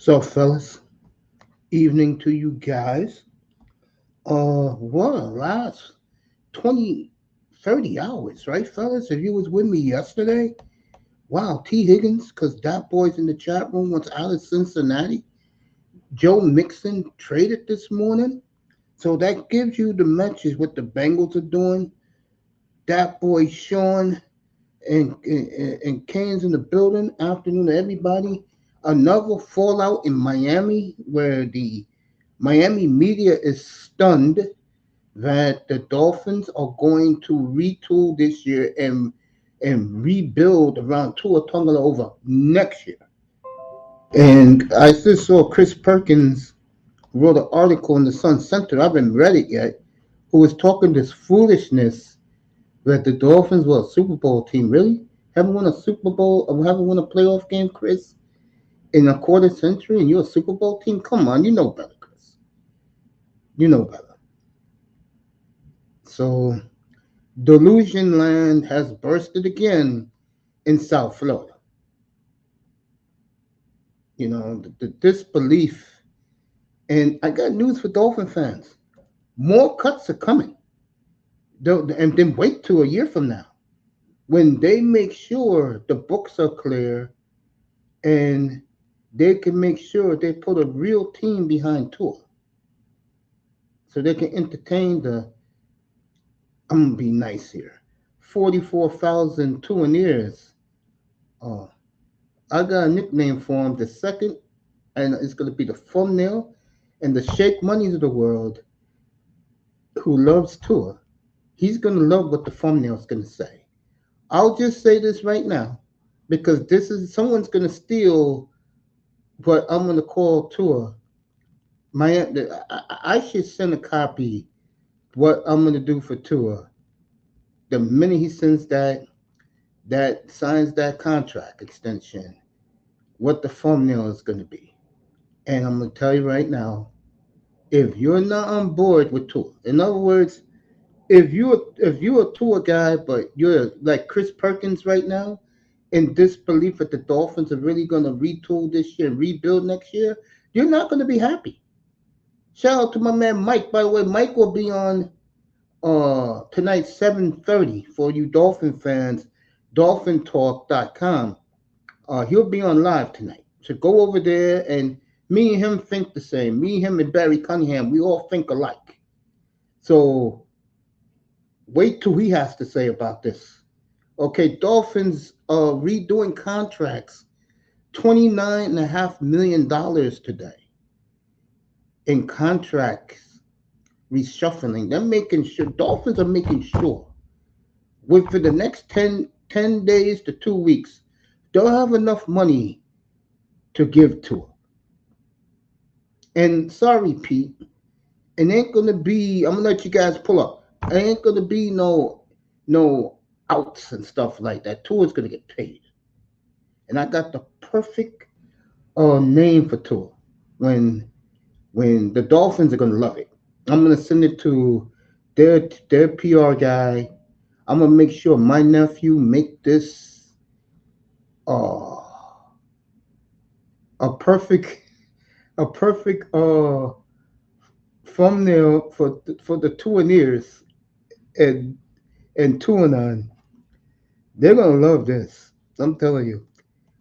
So, fellas, evening to you guys. What last 20, 30 hours, right, fellas? If you was with me yesterday, wow, T. Higgins, because that boy's in the chat room wants out of Cincinnati. Joe Mixon traded this morning. So that gives you the message what the Bengals are doing. That boy Sean and Kane's in the building. Afternoon to everybody. Another fallout in Miami where the Miami media is stunned that the Dolphins are going to retool this year and rebuild around Tua Tagovailoa next year. And I just saw Chris Perkins wrote an article in the Sun Center. I haven't read it yet. Who was talking this foolishness that the Dolphins were a Super Bowl team. Really? Haven't won a Super Bowl or haven't won a playoff game, Chris, in a quarter century, and you're a Super Bowl team? Come on, you know better, Chris. You know better. So Delusion Land has bursted again in South Florida. You know, the disbelief. And I got news for Dolphin fans. More cuts are coming. And then wait till a year from now when they make sure the books are clear and they can make sure they put a real team behind Tua so they can entertain the, I'm going to be nice here, 44,000 Tuaneers. Uh, I got a nickname for him, the second, and it's going to be the thumbnail and the Shake Monies of the world who loves Tua. He's going to love what the thumbnail is going to say. I'll just say this right now because this is someone's going to steal what I'm going to call Tua. I should send a copy what I'm going to do for Tua the minute he sends that signs that contract extension. What the thumbnail is going to be, and I'm going to tell you right now, if you're not on board with Tua, in other words, if you're a Tua guy, but you're like Chris Perkins right now, in disbelief that the Dolphins are really going to retool this year and rebuild next year, you're not going to be happy. Shout out to my man Mike. By the way, Mike will be on tonight 7:30 for you Dolphin fans, dolphintalk.com. He'll be on live tonight. So go over there and me and him think the same. Me, him, and Barry Cunningham, we all think alike. So wait till he has to say about this. Okay, Dolphins redoing contracts, $29.5 million today in contracts reshuffling. They're making sure, Dolphins are making sure, with for the next 10 days to 2 weeks, they'll have enough money to give to them. And sorry, Pete, it ain't gonna be. I'm gonna let you guys pull up. It ain't gonna be no outs and stuff like that. Tour's gonna get paid, and I got the perfect name for Tour. When when the Dolphins are gonna love it. I'm gonna send it to their PR guy. I'm gonna make sure my nephew make this uh, a perfect thumbnail for the Tuaneers and Tuanon. They're gonna love this. I'm telling you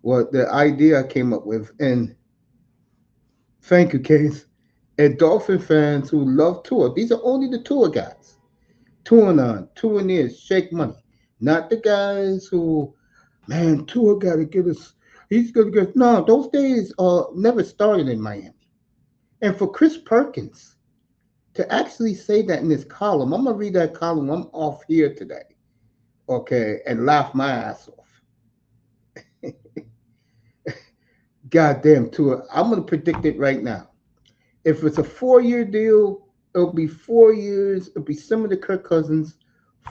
what the idea I came up with. And thank you, Case. And Dolphin fans who love Tua. These are only the Tua guys. Tuanon, Tuaneers, Shake Money. Not the guys who, man, Tua got to get us. He's going to get. No, those days never started in Miami. And for Chris Perkins to actually say that in his column, I'm going to read that column. I'm off here today, okay, and laugh my ass off. Goddamn Tua. I'm going to predict it right now. If it's a 4-year deal, it'll be 4 years. It'll be similar to Kirk Cousins.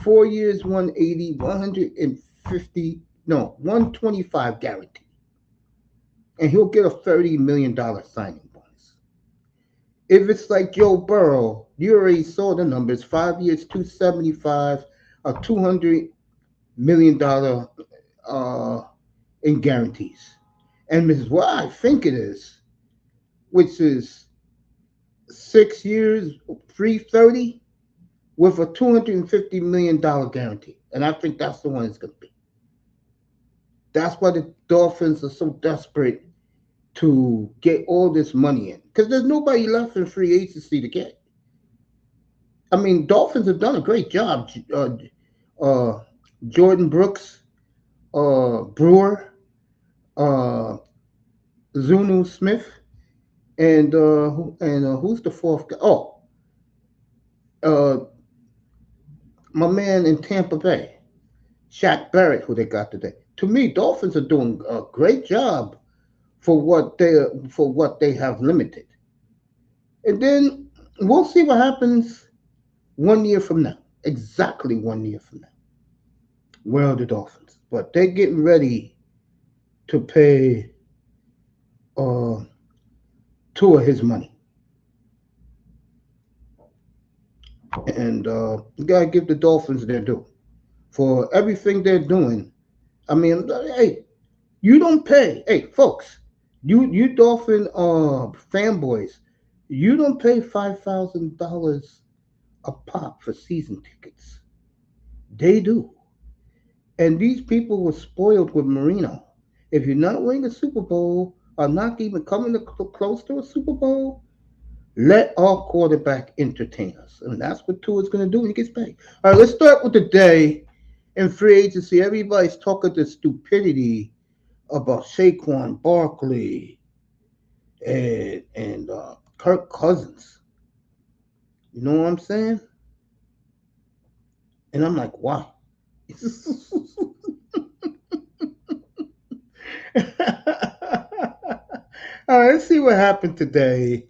4 years, 180, 150, no, 125 guaranteed. And he'll get a $30 million signing bonus. If it's like Joe Burrow, you already saw the numbers. 5 years, 275, a $200 million in guarantees. And this is what I think it is. which is 6 years, 330, with a $250 million guarantee. And I think that's the one it's going to be. That's why the Dolphins are so desperate to get all this money in, because there's nobody left in free agency to get. I mean, Dolphins have done a great job. Uh, Jordan Brooks, Brewer, uh, Zunu Smith, and who's the fourth guy? Oh, uh, my man in Tampa Bay, Shaq Barrett, who they got today. To me, Dolphins are doing a great job for what they have limited. And then we'll see what happens 1 year from now. Exactly 1 year from now. Where are the Dolphins? But they're getting ready to pay uh Tua his money. And you gotta give the Dolphins their due for everything they're doing. I mean, hey, you don't pay. Hey, folks, you Dolphin fanboys, you don't pay $5,000 a pop for season tickets. They do. And these people were spoiled with Marino. If you're not winning a Super Bowl or not even coming close to a Super Bowl, let our quarterback entertain us. And that's what Tua's going to do when he gets paid. All right, let's start with the day in free agency. Everybody's talking this stupidity about Saquon Barkley and Kirk Cousins. You know what I'm saying? And I'm like, why? All right, let's see what happened today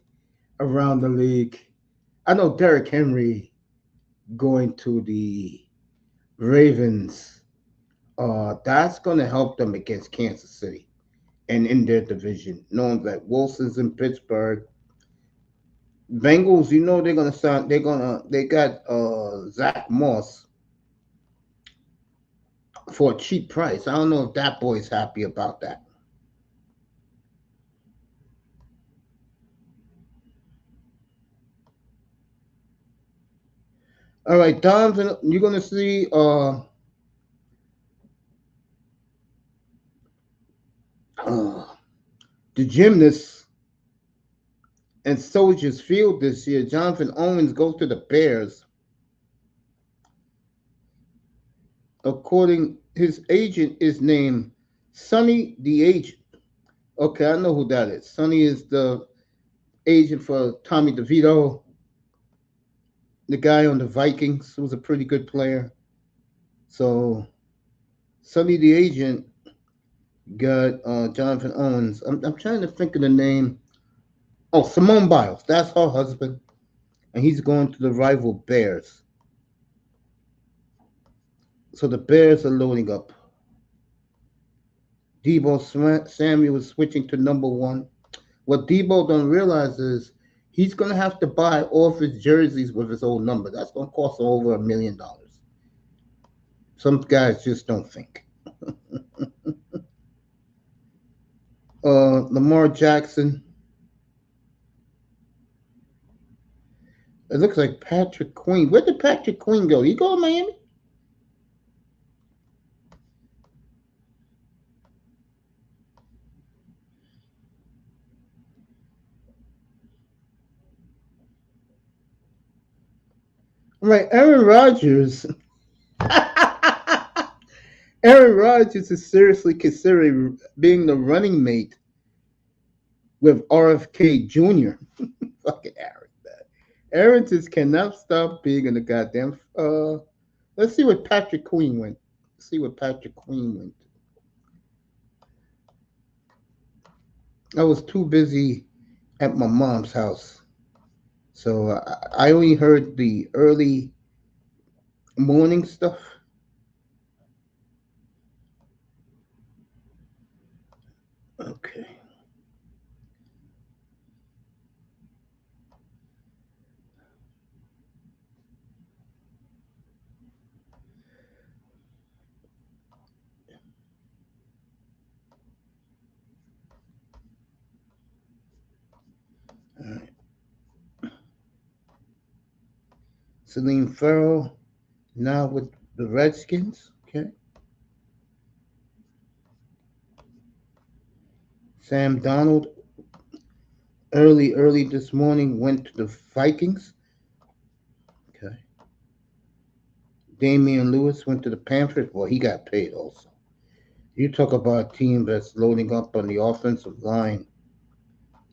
around the league. I know Derrick Henry going to the Ravens. That's going to help them against Kansas City and in their division, knowing that Wilson's in Pittsburgh. Bengals, you know they're gonna sign. They got Zach Moss for a cheap price. I don't know if that boy's happy about that. All right, Donovan, you're gonna see uh, the gymnasts and Soldiers Field this year. Jonathan Owens goes to the Bears. According, his agent is named Sonny the Agent. Okay, I know who that is. Sonny is the agent for Tommy DeVito, the guy on the Vikings, who was a pretty good player. So Sonny the Agent got Jonathan Owens. I'm trying to think of the name. Oh, Simone Biles. That's her husband, and he's going to the rival Bears. So the Bears are loading up. Debo Samuel is switching to number one. What Debo don't realize is he's going to have to buy all of his jerseys with his old number. That's going to cost over $1 million. Some guys just don't think. Lamar Jackson. It looks like Patrick Queen. Where did Patrick Queen go? He go to Miami? Right, Aaron Rodgers. Aaron Rodgers is seriously considering being the running mate with RFK Jr. Fucking Aaron, man. Aaron just cannot stop being in the goddamn. Let's see what Patrick Queen went. See what Patrick Queen went. I was too busy at my mom's house, so I only heard the early morning stuff. Okay. Celine Farrell now with the Redskins. Okay. Sam Donald early this morning went to the Vikings. Okay. Damian Lewis went to the Panthers. Well, he got paid also. You talk about a team that's loading up on the offensive line.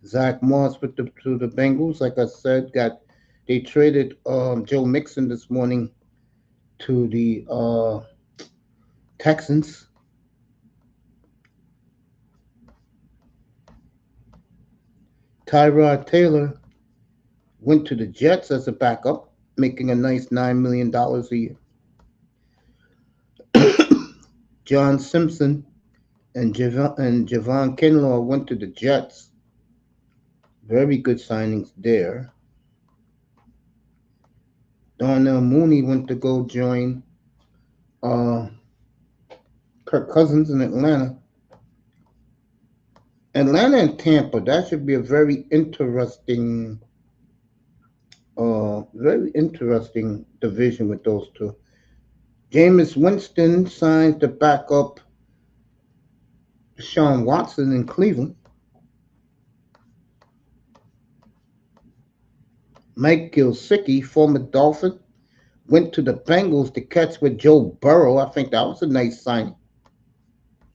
Zach Moss with to the Bengals. Like I said, they traded Joe Mixon this morning to the Texans. Tyrod Taylor went to the Jets as a backup, making a nice $9 million a year. John Simpson and Javon Kinlaw went to the Jets. Very good signings there. Darnell Mooney went to go join uh, Kirk Cousins in Atlanta. Atlanta and Tampa, that should be a very interesting division with those two. Jameis Winston signs to back up Deshaun Watson in Cleveland. Mike Gesicki, former Dolphin, went to the Bengals to catch with Joe Burrow. I think that was a nice signing.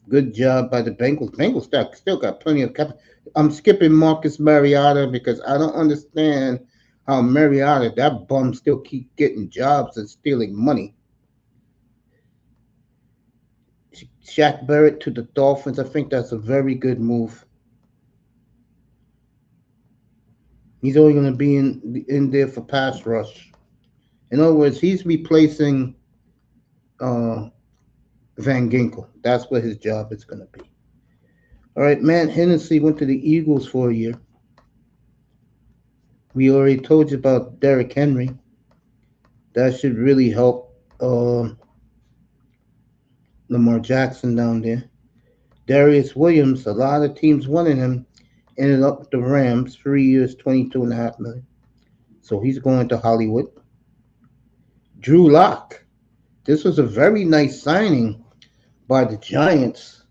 Good job by the Bengals. Bengals still got plenty of capital. I'm skipping Marcus Mariota because I don't understand how Mariota, that bum, still keep getting jobs and stealing money. Shaq Barrett to the Dolphins. I think that's a very good move. He's only going to be in there for pass rush. In other words, he's replacing Van Ginkel. That's what his job is going to be. All right, Matt Hennessy went to the Eagles for a year. We already told you about Derrick Henry. That should really help Lamar Jackson down there. Darius Williams, a lot of teams wanted him, ended up with the Rams, 3 years, $22.5 million. So he's going to Hollywood. Drew Lock. This was a very nice signing by the Giants.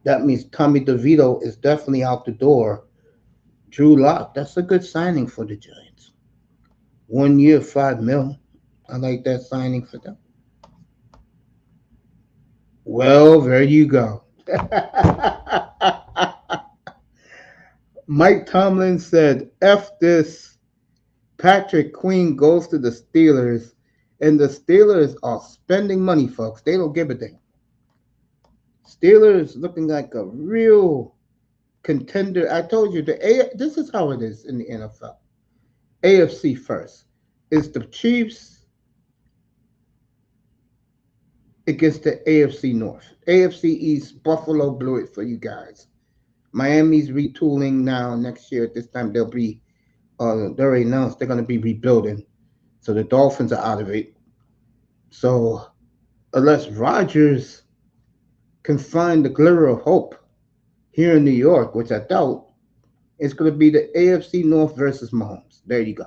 That means Tommy DeVito is definitely out the door. Drew Lock, that's a good signing for the Giants. 1 year, $5 million. I like that signing for them. Well, there you go. Mike Tomlin said, F this. Patrick Queen goes to the Steelers, and the Steelers are spending money, folks. They don't give a damn. Steelers looking like a real contender. I told you, this is how it is in the NFL. AFC first. It's the Chiefs against the AFC North. AFC East, Buffalo blew it for you guys. Miami's retooling now. Next year at this time, they already announced they're going to be rebuilding. So the Dolphins are out of it. So unless Rodgers can find the glimmer of hope here in New York, which I doubt, it's going to be the AFC North versus Mahomes. There you go.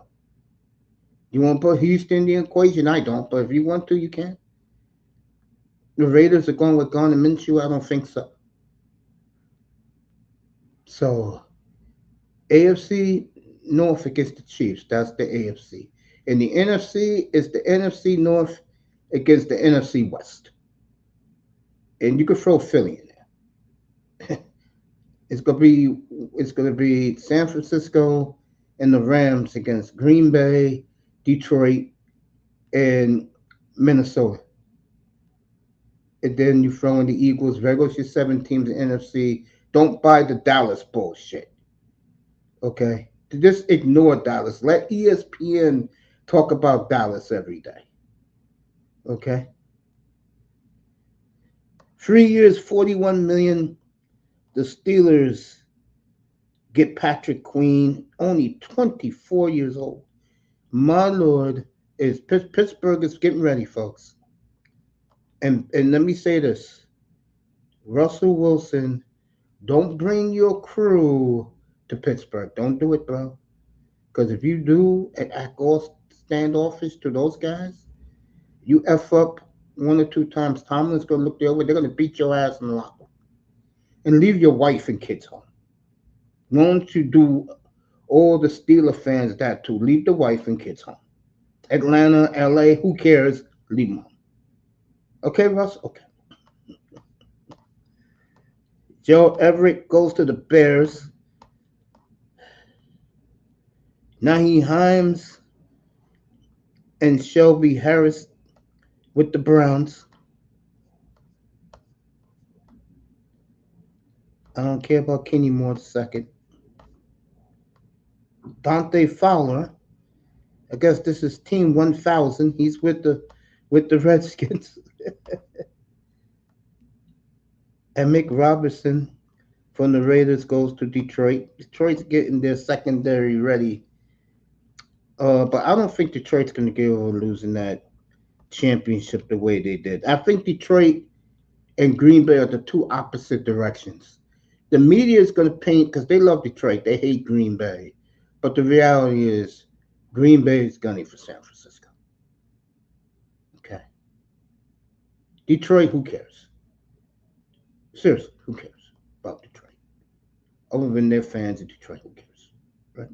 You want to put Houston in the equation? I don't, but if you want to, you can. The Raiders are going with Gardner Minshew? I don't think so. So, AFC North against the Chiefs. That's the AFC. And the NFC is the NFC North against the NFC West. And you could throw Philly in there. It's gonna be San Francisco and the Rams against Green Bay, Detroit, and Minnesota. And then you throw in the Eagles. There goes your 7 teams in NFC. Don't buy the Dallas bullshit. Okay? Just ignore Dallas. Let ESPN talk about Dallas every day. Okay? 3 years, $41 million. The Steelers get Patrick Queen, only 24 years old. My Lord, Pittsburgh is getting ready, folks. And let me say this. Russell Wilson, don't bring your crew to Pittsburgh. Don't do it, bro. Because if you do, it all standoffish to those guys. You F up one or two times, Tomlin's gonna look the other way. They're gonna beat your ass in the locker room. And leave your wife and kids home. Won't you do all the Steeler fans that too? Leave the wife and kids home. Atlanta, LA, who cares? Leave them home. Okay, Russ? Okay. Joe Everett goes to the Bears. Naheem Hines and Shelby Harris with the Browns. I don't care about Kenny Moore second. Dante Fowler. I guess this is Team 1000. He's with the Redskins. And Mick Robertson from the Raiders goes to Detroit. Detroit's getting their secondary ready. But I don't think Detroit's going to get over losing that championship the way they did. I think Detroit and Green Bay are the two opposite directions. The media is going to paint, because they love Detroit. They hate Green Bay. But the reality is Green Bay is gunning for San Francisco. Okay. Detroit, who cares? Seriously, who cares about Detroit? Other than their fans in Detroit, who cares? Right?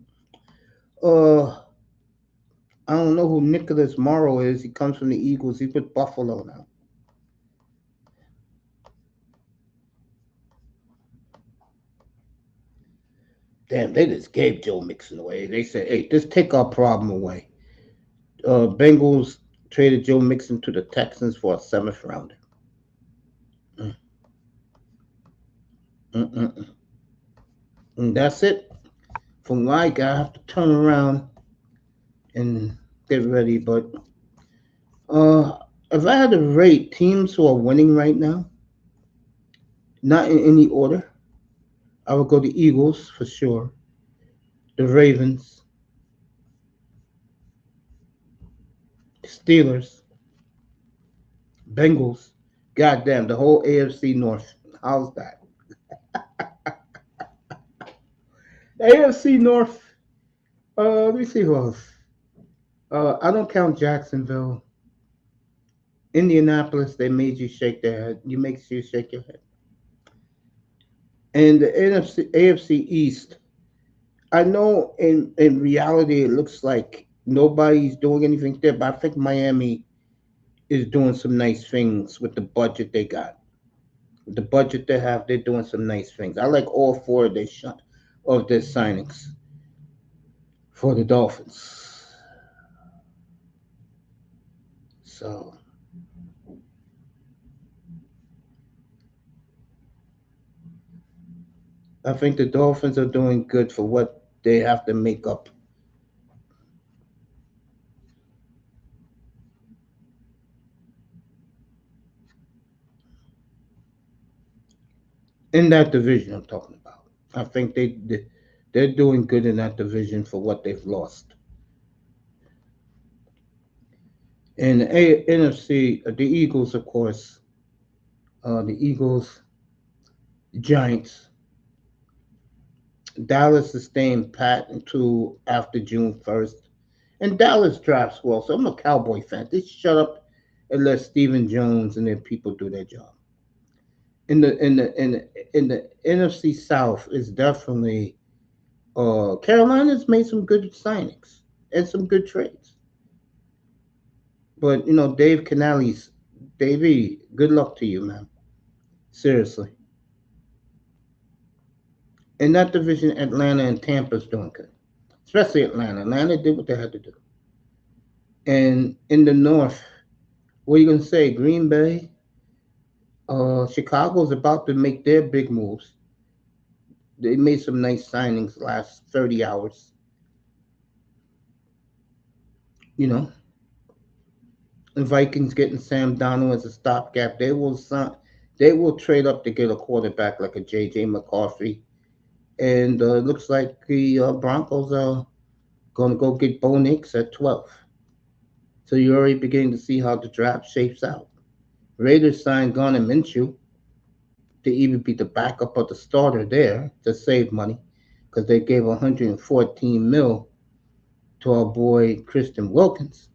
I don't know who Nicholas Morrow is. He comes from the Eagles. He's with Buffalo now. Damn, they just gave Joe Mixon away. They said, hey, just take our problem away. Bengals traded Joe Mixon to the Texans for a 7th rounder. And that's it. From like, I have to turn around and get ready. But if I had to rate teams who are winning right now, not in any order, I would go the Eagles for sure, the Ravens, Steelers, Bengals. Goddamn, the whole AFC North. How's that? The AFC North. Let me see who else. I don't count Jacksonville. Indianapolis, they made you shake their head. You make you shake your head. And the AFC East, I know in reality it looks like nobody's doing anything there, but I think Miami is doing some nice things with the budget they got. With the budget they have, they're doing some nice things. I like all four of their signings for the Dolphins. So I think the Dolphins are doing good for what they have to make up. In that division I'm talking about. I think they're doing good in that division for what they've lost. In the NFC, the Eagles, of course, the Eagles, Giants. Dallas is staying pat until after June 1st. And Dallas drafts well, so I'm a Cowboy fan. They shut up and let Stephen Jones and their people do their job. In the NFC South is definitely Carolina's made some good signings and some good trades. But Dave Canales, Davey, good luck to you, man. Seriously. In that division, Atlanta and Tampa's doing good. Especially Atlanta. Atlanta did what they had to do. And in the North, what are you going to say? Green Bay? Chicago's about to make their big moves. They made some nice signings last 30 hours. The Vikings getting Sam Darnold as a stopgap. They will trade up to get a quarterback like a J.J. McCarthy. And it looks like the Broncos are going to go get Bo Nix at 12. So you're already beginning to see how the draft shapes out. Raiders signed Garner Minshew to even be the backup of the starter there to save money because they gave $114 million to our boy Christian Wilkins.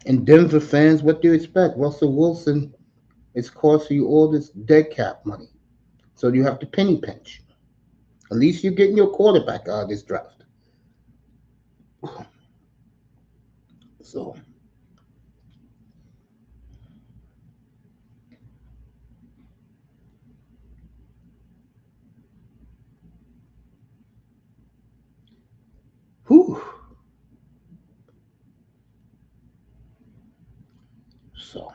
And Denver fans, what do you expect? Russell Wilson is costing you all this dead cap money. So you have to penny pinch. At least you're getting your quarterback out of this draft. So, whew. So,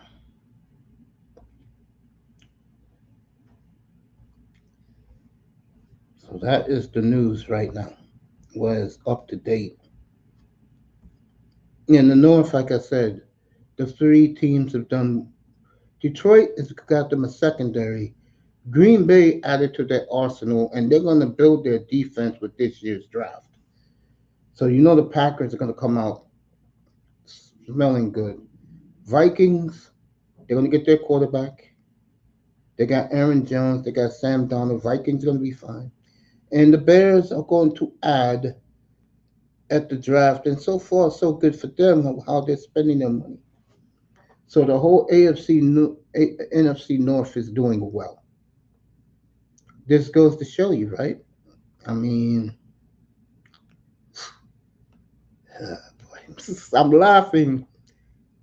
so that is the news right now. What is up to date. In the North, like I said, the three teams have done. Detroit has got them a secondary. Green Bay added to their arsenal, and they're going to build their defense with this year's draft. So you know the Packers are going to come out smelling good. Vikings, they're going to get their quarterback. They got Aaron Jones. They got Sam Darnold. Vikings going to be fine. And the Bears are going to add at the draft. And so far, so good for them how they're spending their money. So the whole NFC North is doing well. This goes to show you, right? I mean, I'm laughing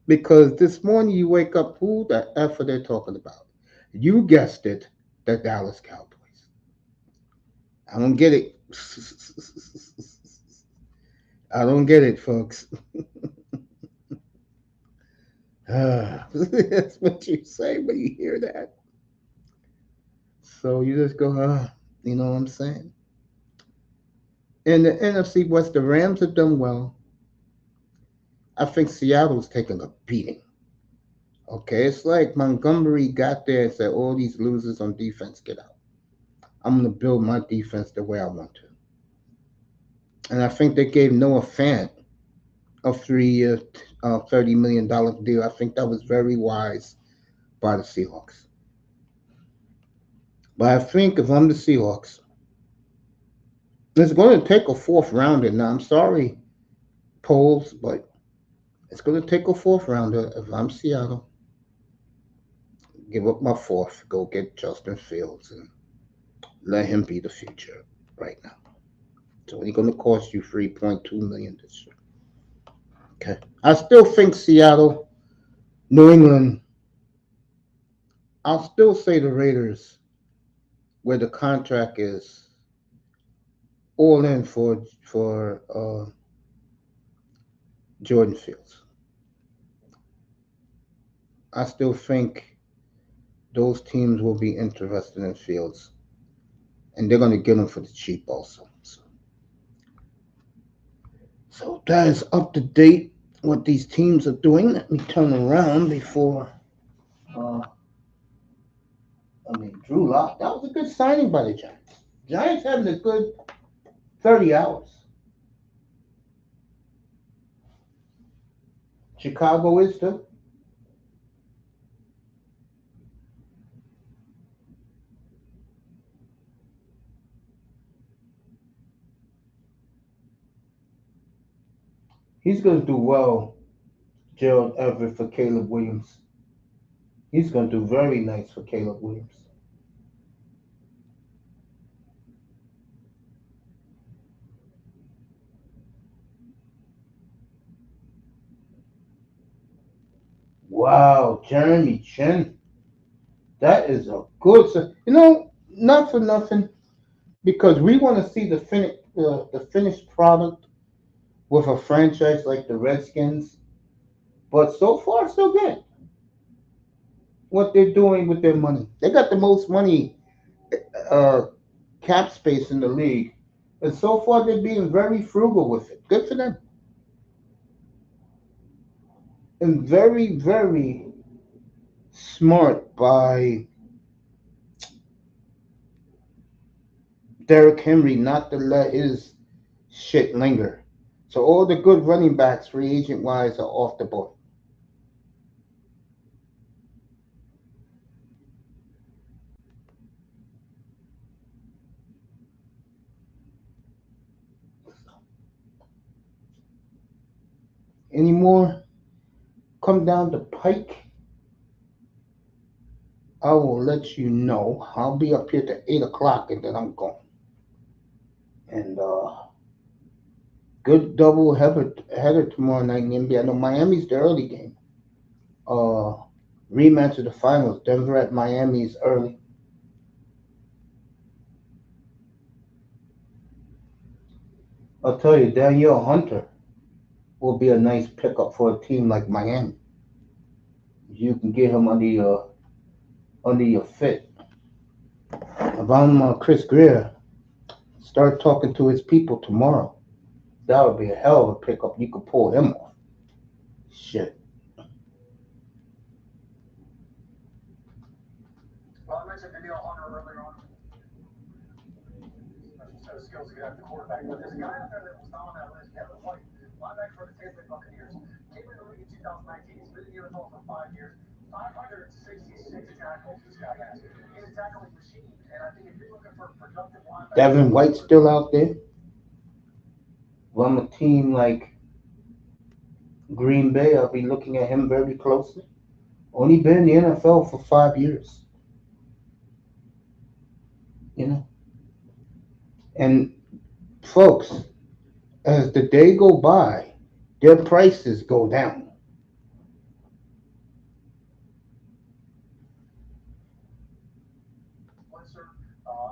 because this morning you wake up, who the F are they talking about? You guessed it, the Dallas Cowboys. I don't get it. I don't get it, folks. That's what you say when you hear that. So you just go, you know what I'm saying? In the NFC West, the Rams have done well. I think Seattle's taking a beating. Okay, it's like Montgomery got there and said, all these losers on defense, get out. I'm going to build my defense the way I want to. And I think they gave Noah Fant a 3-year, $30 million deal. I think that was very wise by the Seahawks. But I think if I'm the Seahawks, it's going to take a fourth rounder. Now, I'm sorry, polls, but it's going to take a fourth rounder if I'm Seattle. Give up my fourth, go get Justin Fields and let him be the future right now. So he's going to cost you $3.2 million this year. Okay. I still think Seattle, New England, I'll still say the Raiders, where the contract is all in for Jordan Fields. I still think those teams will be interested in Fields, and they're going to get him for the cheap also. So that is up to date what these teams are doing. Let me turn around before. Drew Lock. That was a good signing by the Giants. Giants having a good 30 hours. Chicago is too. He's going to do well, Gerald Everett, for Caleb Williams. He's going to do very nice for Caleb Williams. Wow, Jeremy Chin. That is a good. Not for nothing, because we want to see the finished product with a franchise like the Redskins. But so far, so good. What they're doing with their money, they got the most money, uh, cap space in the league, and so far they're being very frugal with it. Good for them, and very, very smart by Derrick Henry not to let his shit linger. So all the good running backs, free agent wise, are off the board. anymore come down the pike, I will let you know. I'll be up here to 8 o'clock and then I'm gone. And good double header tomorrow night in the NBA. I know Miami's the early game. Rematch of the finals. Denver at Miami is early. I'll tell you, Danielle Hunter will be a nice pickup for a team like Miami. You can get him under your fit. If I'm Chris Greer, start talking to his people tomorrow. That would be a hell of a pickup. You could pull him off. Shit. Well, I mentioned Danielle Hunter earlier on. Special set of skills to get at the quarterback. But there's a guy out there that was not on that list, Kevin White, linebacker for the Tampa Bay Buccaneers. Came in the league in 2019. He's been in the NFL for 5 years. 566 tackles this guy has. He's a tackling machine. And I think if you're looking for a productive linebacker. Devin White still out there? Well, I'm a team like Green Bay. I'll be looking at him very closely. Only been in the NFL for 5 years. You know? And folks, as the day go by, their prices go down.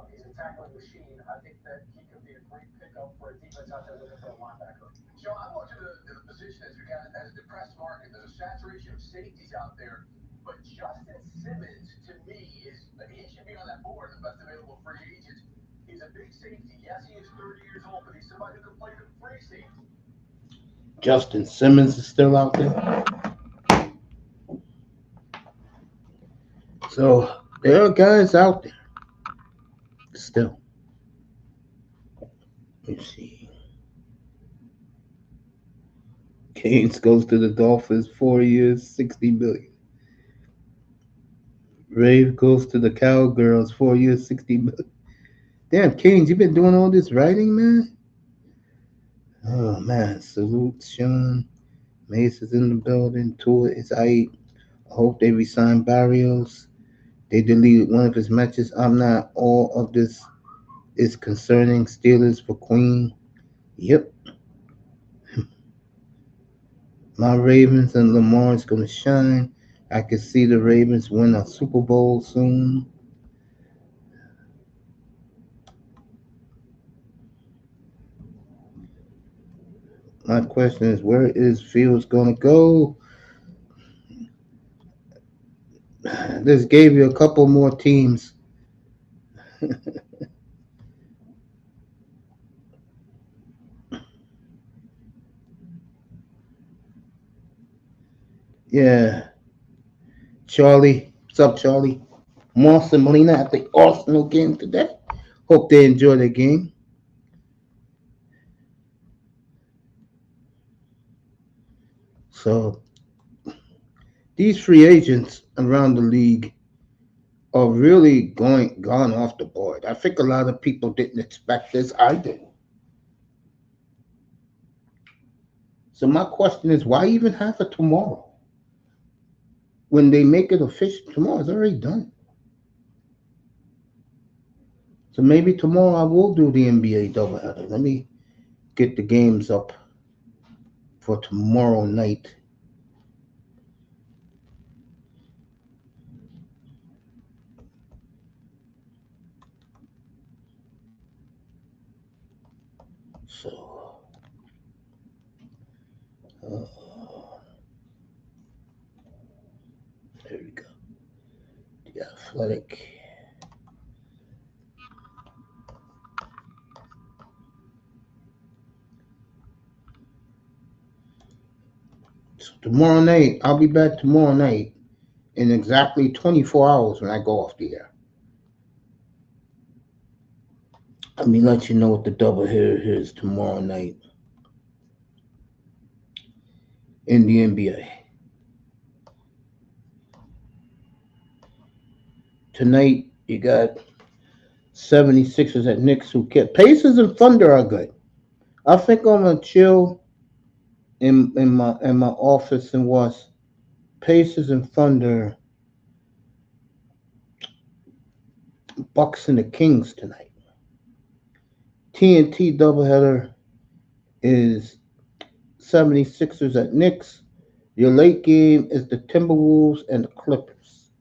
He's a tackling machine. I think that he could be a great pickup for a defense out there looking for a linebacker. Sean, I want you to the position as we got as a depressed market. There's a saturation of safeties out there, but Justin Simmons to me is he should be on that board, the best available free agent. He's a big safety. Yes, he is 30 years old, but he's somebody who can play the free safety. Justin Simmons is still out there. So there are guys out there still. Let's see. Canes goes to the Dolphins, 4 years, $60 million. Rave goes to the Cowgirls, 4 years, $60 million. Damn, Canes, you been doing all this writing, man? Oh, man. Salute, Sean. Mace is in the building. Tua is out. I hope they resign Barrios. They deleted one of his matches. I'm not. All of this is concerning Steelers for Queen. Yep. My Ravens and Lamar is going to shine. I can see the Ravens win a Super Bowl soon. My question is, where is Fields going to go? This gave you a couple more teams. Yeah. Charlie. What's up, Charlie? Moss and Molina at the Arsenal game today. Hope they enjoy the game. So these free agents around the league are really gone off the board. I think a lot of people didn't expect this. I didn't. So my question is, why even have it tomorrow? When they make it official, tomorrow's already done. So maybe tomorrow I will do the NBA doubleheader. Let me get the games up for tomorrow night. So, there we go. The Athletic. So tomorrow night, I'll be back tomorrow night in exactly 24 hours when I go off the air. Let me let you know what the doubleheader is tomorrow night in the NBA. Tonight, you got 76ers at Knicks who get Pacers and Thunder are good. I think I'm going to chill in my office and was Pacers and Thunder, Bucks and the Kings tonight. TNT doubleheader is 76ers at Knicks. Your late game is the Timberwolves and the Clippers.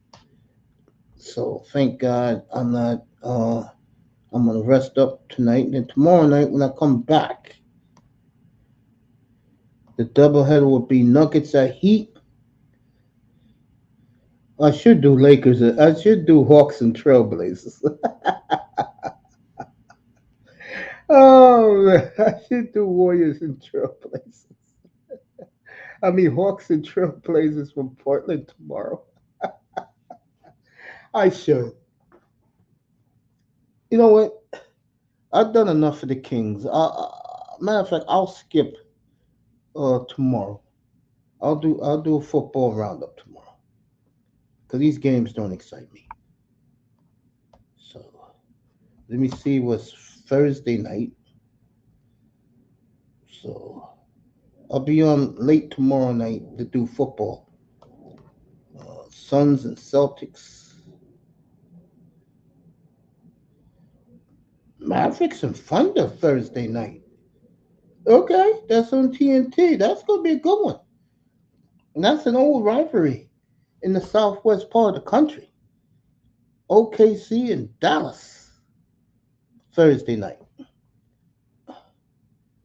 So thank God I'm gonna rest up tonight. And then tomorrow night when I come back, the doubleheader will be Nuggets at Heat. I should do Lakers. I should do Hawks and Trailblazers. Oh, man, I should do Warriors and Trailblazers. I mean Hawks and Trailblazers from Portland tomorrow. I should. You know what? I've done enough for the Kings. Matter of fact, I'll skip tomorrow. I'll do a football roundup tomorrow because these games don't excite me. So let me see what's Thursday night. So I'll be on late tomorrow night to do football. Suns and Celtics, Mavericks and Thunder Thursday night. Okay, that's on TNT. That's gonna be a good one. And that's an old rivalry in the southwest part of the country. OKC and Dallas Thursday night.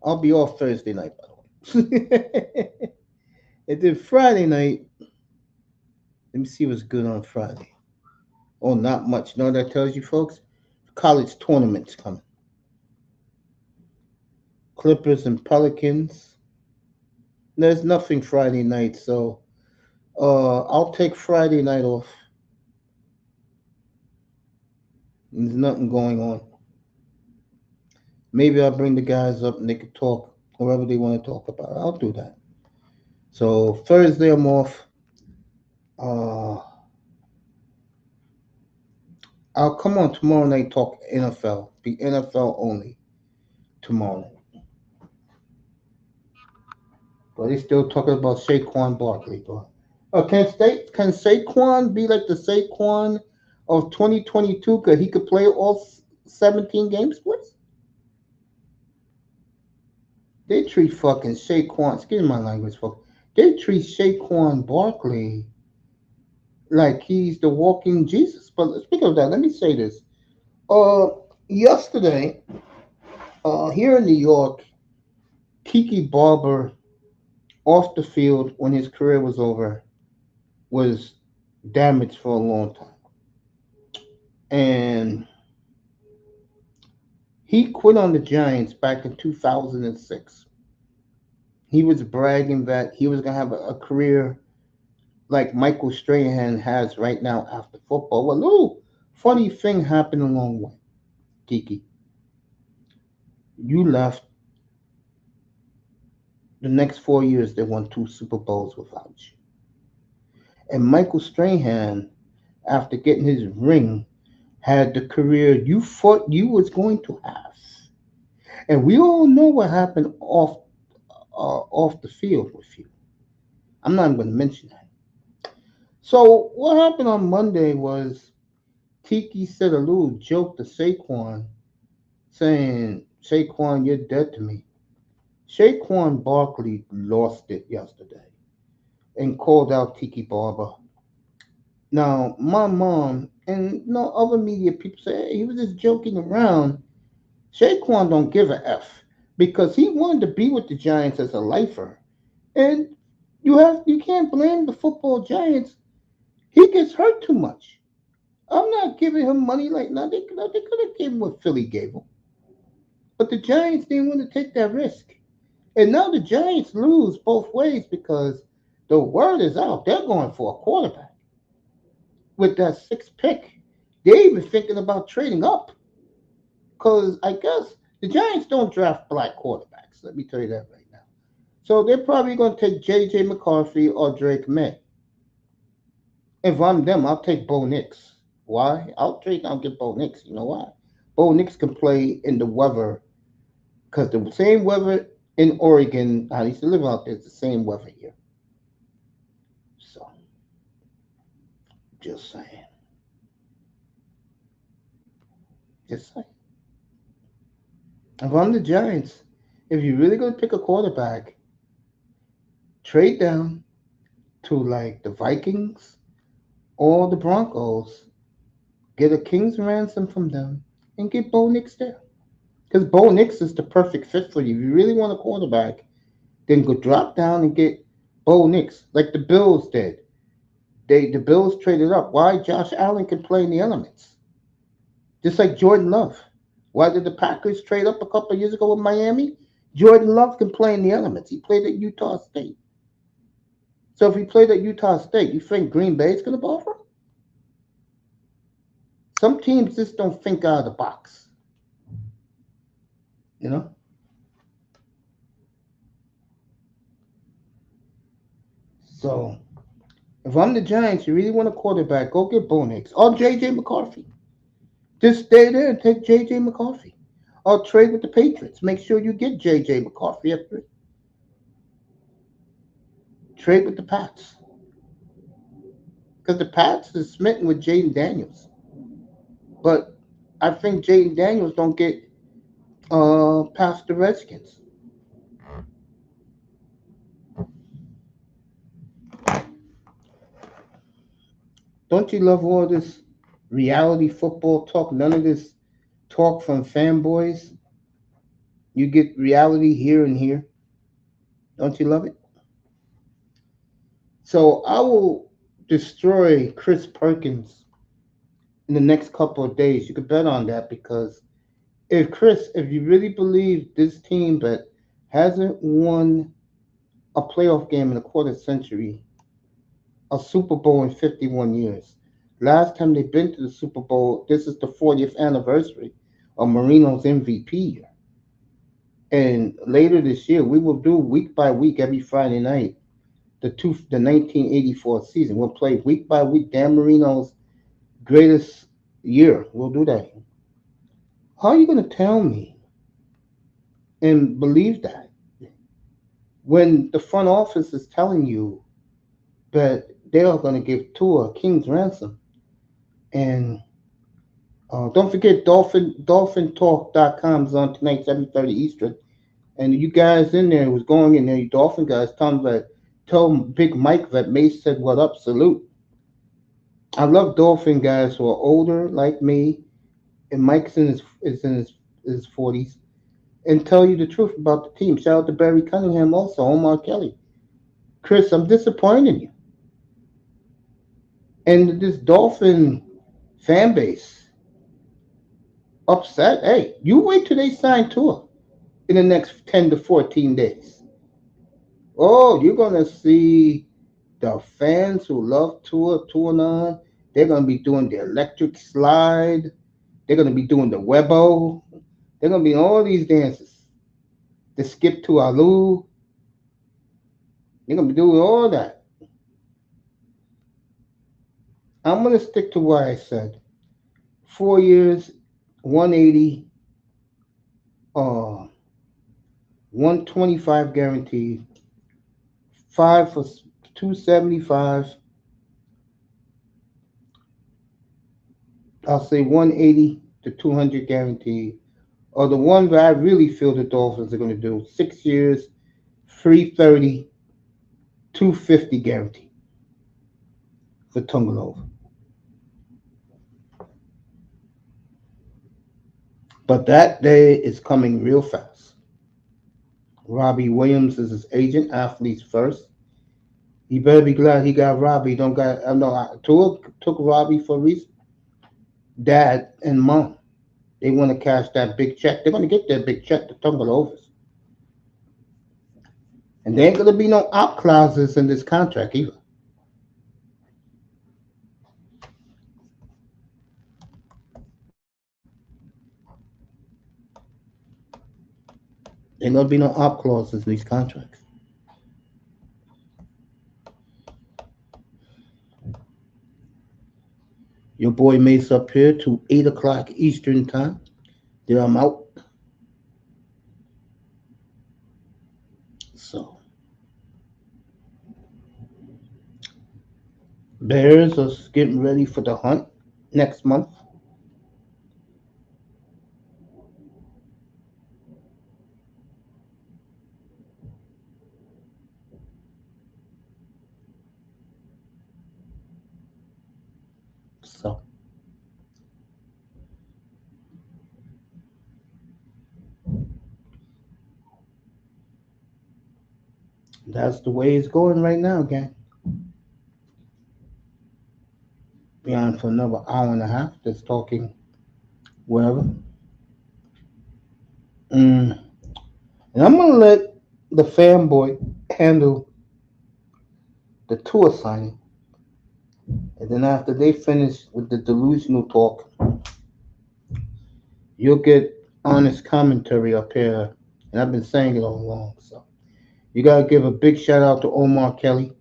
I'll be off Thursday night, by the way. And then Friday night, let me see what's good on Friday. Oh, not much. You know what that tells you, folks? College tournaments coming. Clippers and Pelicans. There's nothing Friday night, so I'll take Friday night off. There's nothing going on. Maybe I'll bring the guys up and they can talk whatever they want to talk about. I'll do that. So Thursday I'm off. Uh, I'll come on tomorrow night talk NFL. Be NFL only tomorrow night. But they still talking about Saquon Barkley, bro. Can Saquon be like the Saquon of 2022? Cause he could play all 17 games, please. They treat fucking Saquon. Excuse my language, folks. They treat Saquon Barkley like he's the walking Jesus. But speaking of that, let me say this. Uh, Yesterday, here in New York, Kiki Barber off the field when his career was over was damaged for a long time. And he quit on the Giants back in 2006. He was bragging that he was going to have a career like Michael Strahan has right now after football. Well, a little funny thing happened along the way, Kiki. You left. The next 4 years, they won 2 Super Bowls without you. And Michael Strahan, after getting his ring, had the career you thought you was going to have. And we all know what happened off the field with you. I'm not going to mention that. So what happened on Monday was Tiki said a little joke to Saquon, saying, "Saquon, you're dead to me." Saquon Barkley lost it yesterday and called out Tiki Barber. Now, my mom and no other media people say, "Hey, he was just joking around." Saquon don't give a F because he wanted to be with the Giants as a lifer. And you can't blame the football Giants. He gets hurt too much. I'm not giving him money like now. They could have given him what Philly gave him. But the Giants didn't want to take that risk. And now the Giants lose both ways because the word is out. They're going for a quarterback with that sixth pick. They're even thinking about trading up because I guess the Giants don't draft black quarterbacks. Let me tell you that right now. So they're probably going to take J.J. McCarthy or Drake May. If I'm them, I'll take Bo Nix. Why? I'll get Bo Nix. You know why? Bo Nix can play in the weather because the same weather in Oregon. I used to live out there. It's the same weather here. So, just saying. Just saying. If I'm the Giants, if you're really going to pick a quarterback, trade down to like the Vikings or the Broncos, get a king's ransom from them, and get Bo Nix there. Because Bo Nix is the perfect fit for you. If you really want a quarterback, then go drop down and get Bo Nix, like the Bills did. The Bills traded up. Why Josh Allen can play in the elements, just like Jordan Love. Why did the Packers trade up a couple of years ago with Miami? Jordan Love can play in the elements. He played at Utah State. So if he played at Utah State, you think Green Bay is going to ball for him? Some teams just don't think out of the box. You know? So if I'm the Giants, you really want a quarterback, go get Bo Nix or J.J. McCarthy. Just stay there and take J.J. McCarthy. Or trade with the Patriots. Make sure you get J.J. McCarthy at 3. Trade with the Pats. Because the Pats is smitten with Jaden Daniels. But I think Jaden Daniels don't get past the Redskins. Don't you love all this reality football talk? None of this talk from fanboys. You get reality here and here. Don't you love it? So I will destroy Chris Perkins in the next couple of days. You could bet on that because if you really believe this team that hasn't won a playoff game in a quarter century, a Super Bowl in 51 years. Last time they've been to the Super Bowl, this is the 40th anniversary of Marino's MVP year. And later this year, we will do week by week every Friday night the 1984 season. We'll play week by week Dan Marino's greatest year. We'll do that. How are you going to tell me and believe that when the front office is telling you that they are going to give Tua a king's ransom? And don't forget DolphinTalk.com is on tonight, 7:30 Eastern. And you guys in there was going in there, you Dolphin guys, tell Big Mike that Mace said what up, salute. I love Dolphin guys who are older like me, and Mike's in his 40s, and tell you the truth about the team. Shout out to Barry Cunningham also, Omar Kelly. Chris, I'm disappointed in you. And this Dolphin fan base upset. Hey, you wait till they sign Tua in the next 10 to 14 days. Oh, you're going to see the fans who love Tua, they're going to be doing the electric slide. They're going to be doing the Webo. They're going to be all these dances. The skip to Alu. They're going to be doing all that. I'm going to stick to what I said. 4 years, 180, 125 guaranteed, 5 for 275. I'll say 180 to 200 guaranteed. Or the one that I really feel the Dolphins are going to do, 6 years, 330, 250 guaranteed for Tungalova. But that day is coming real fast. Robbie Williams is his agent, athletes first. He better be glad he got Robbie. Tua took Robbie for a reason. Dad and mom, they want to cash that big check. They're going to get their big check, the Tungalovas. And there ain't going to be no out clauses in this contract either. There ain't going to be no out clauses in these contracts. Your boy Mace up here to 8 o'clock Eastern time. Then I'm out. Bears are getting ready for the hunt next month. So that's the way it's going right now, gang. Be on for another hour and a half just talking whatever. Mm. And I'm gonna let the fanboy handle the tour signing. And then after they finish with the delusional talk, you'll get honest commentary up here. And I've been saying it all along. So you gotta give a big shout out to Omar Kelly,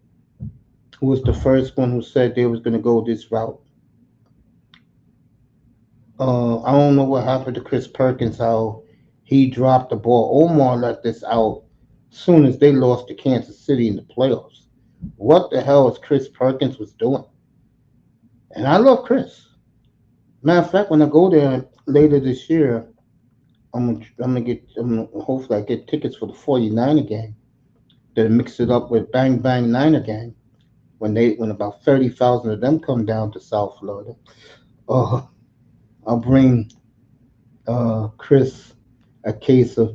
who was the first one who said they was gonna go this route. I don't know what happened to Chris Perkins, how he dropped the ball. Omar let this out soon as they lost to Kansas City in the playoffs. What the hell is Chris Perkins was doing? And I love Chris. Matter of fact, when I go there later this year, hopefully I get tickets for the 49er game. Then mix it up with Bang Bang Niner game when about 30,000 of them come down to South Florida. Uh, I'll bring Chris a case of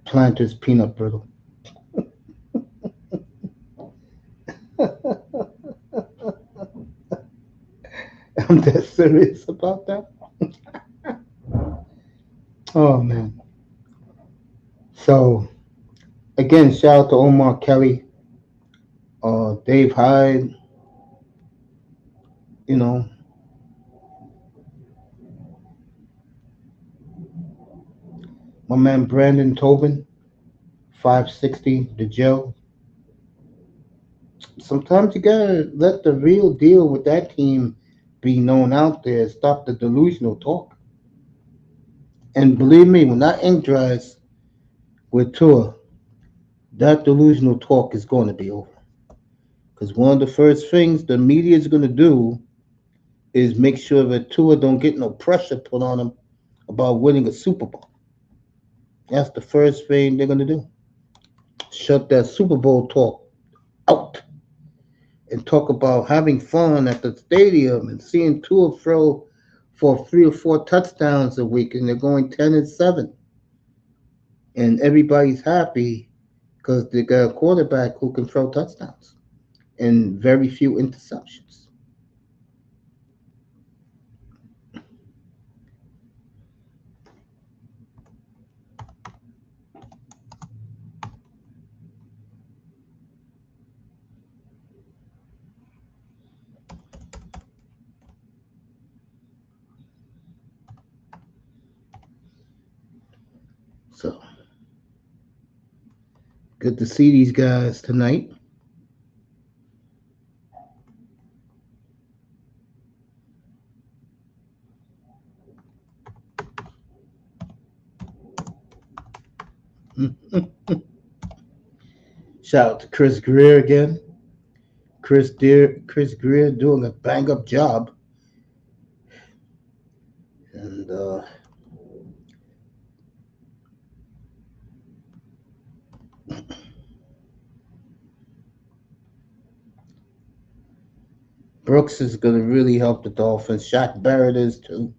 Planters peanut brittle. I'm that serious about that. Oh man. So again, shout out to Omar Kelly, Dave Hyde, you know, my man Brandon Tobin, 560, the Joe. Sometimes you gotta let the real deal with that team be known out there. Stop the delusional talk. And believe me, when that ink dries with Tua, that delusional talk is going to be over. Because one of the first things the media is going to do is make sure that Tua don't get no pressure put on him about winning a Super Bowl. That's the first thing they're going to do. Shut that Super Bowl talk out and talk about having fun at the stadium and seeing Tua throw for 3 or 4 touchdowns a week, and they're going 10-7, and everybody's happy because they got a quarterback who can throw touchdowns and very few interceptions. So good to see these guys tonight. Shout out to Chris Greer again. Chris Greer doing a bang up job, and Brooks is going to really help the Dolphins. Shaq Barrett is too.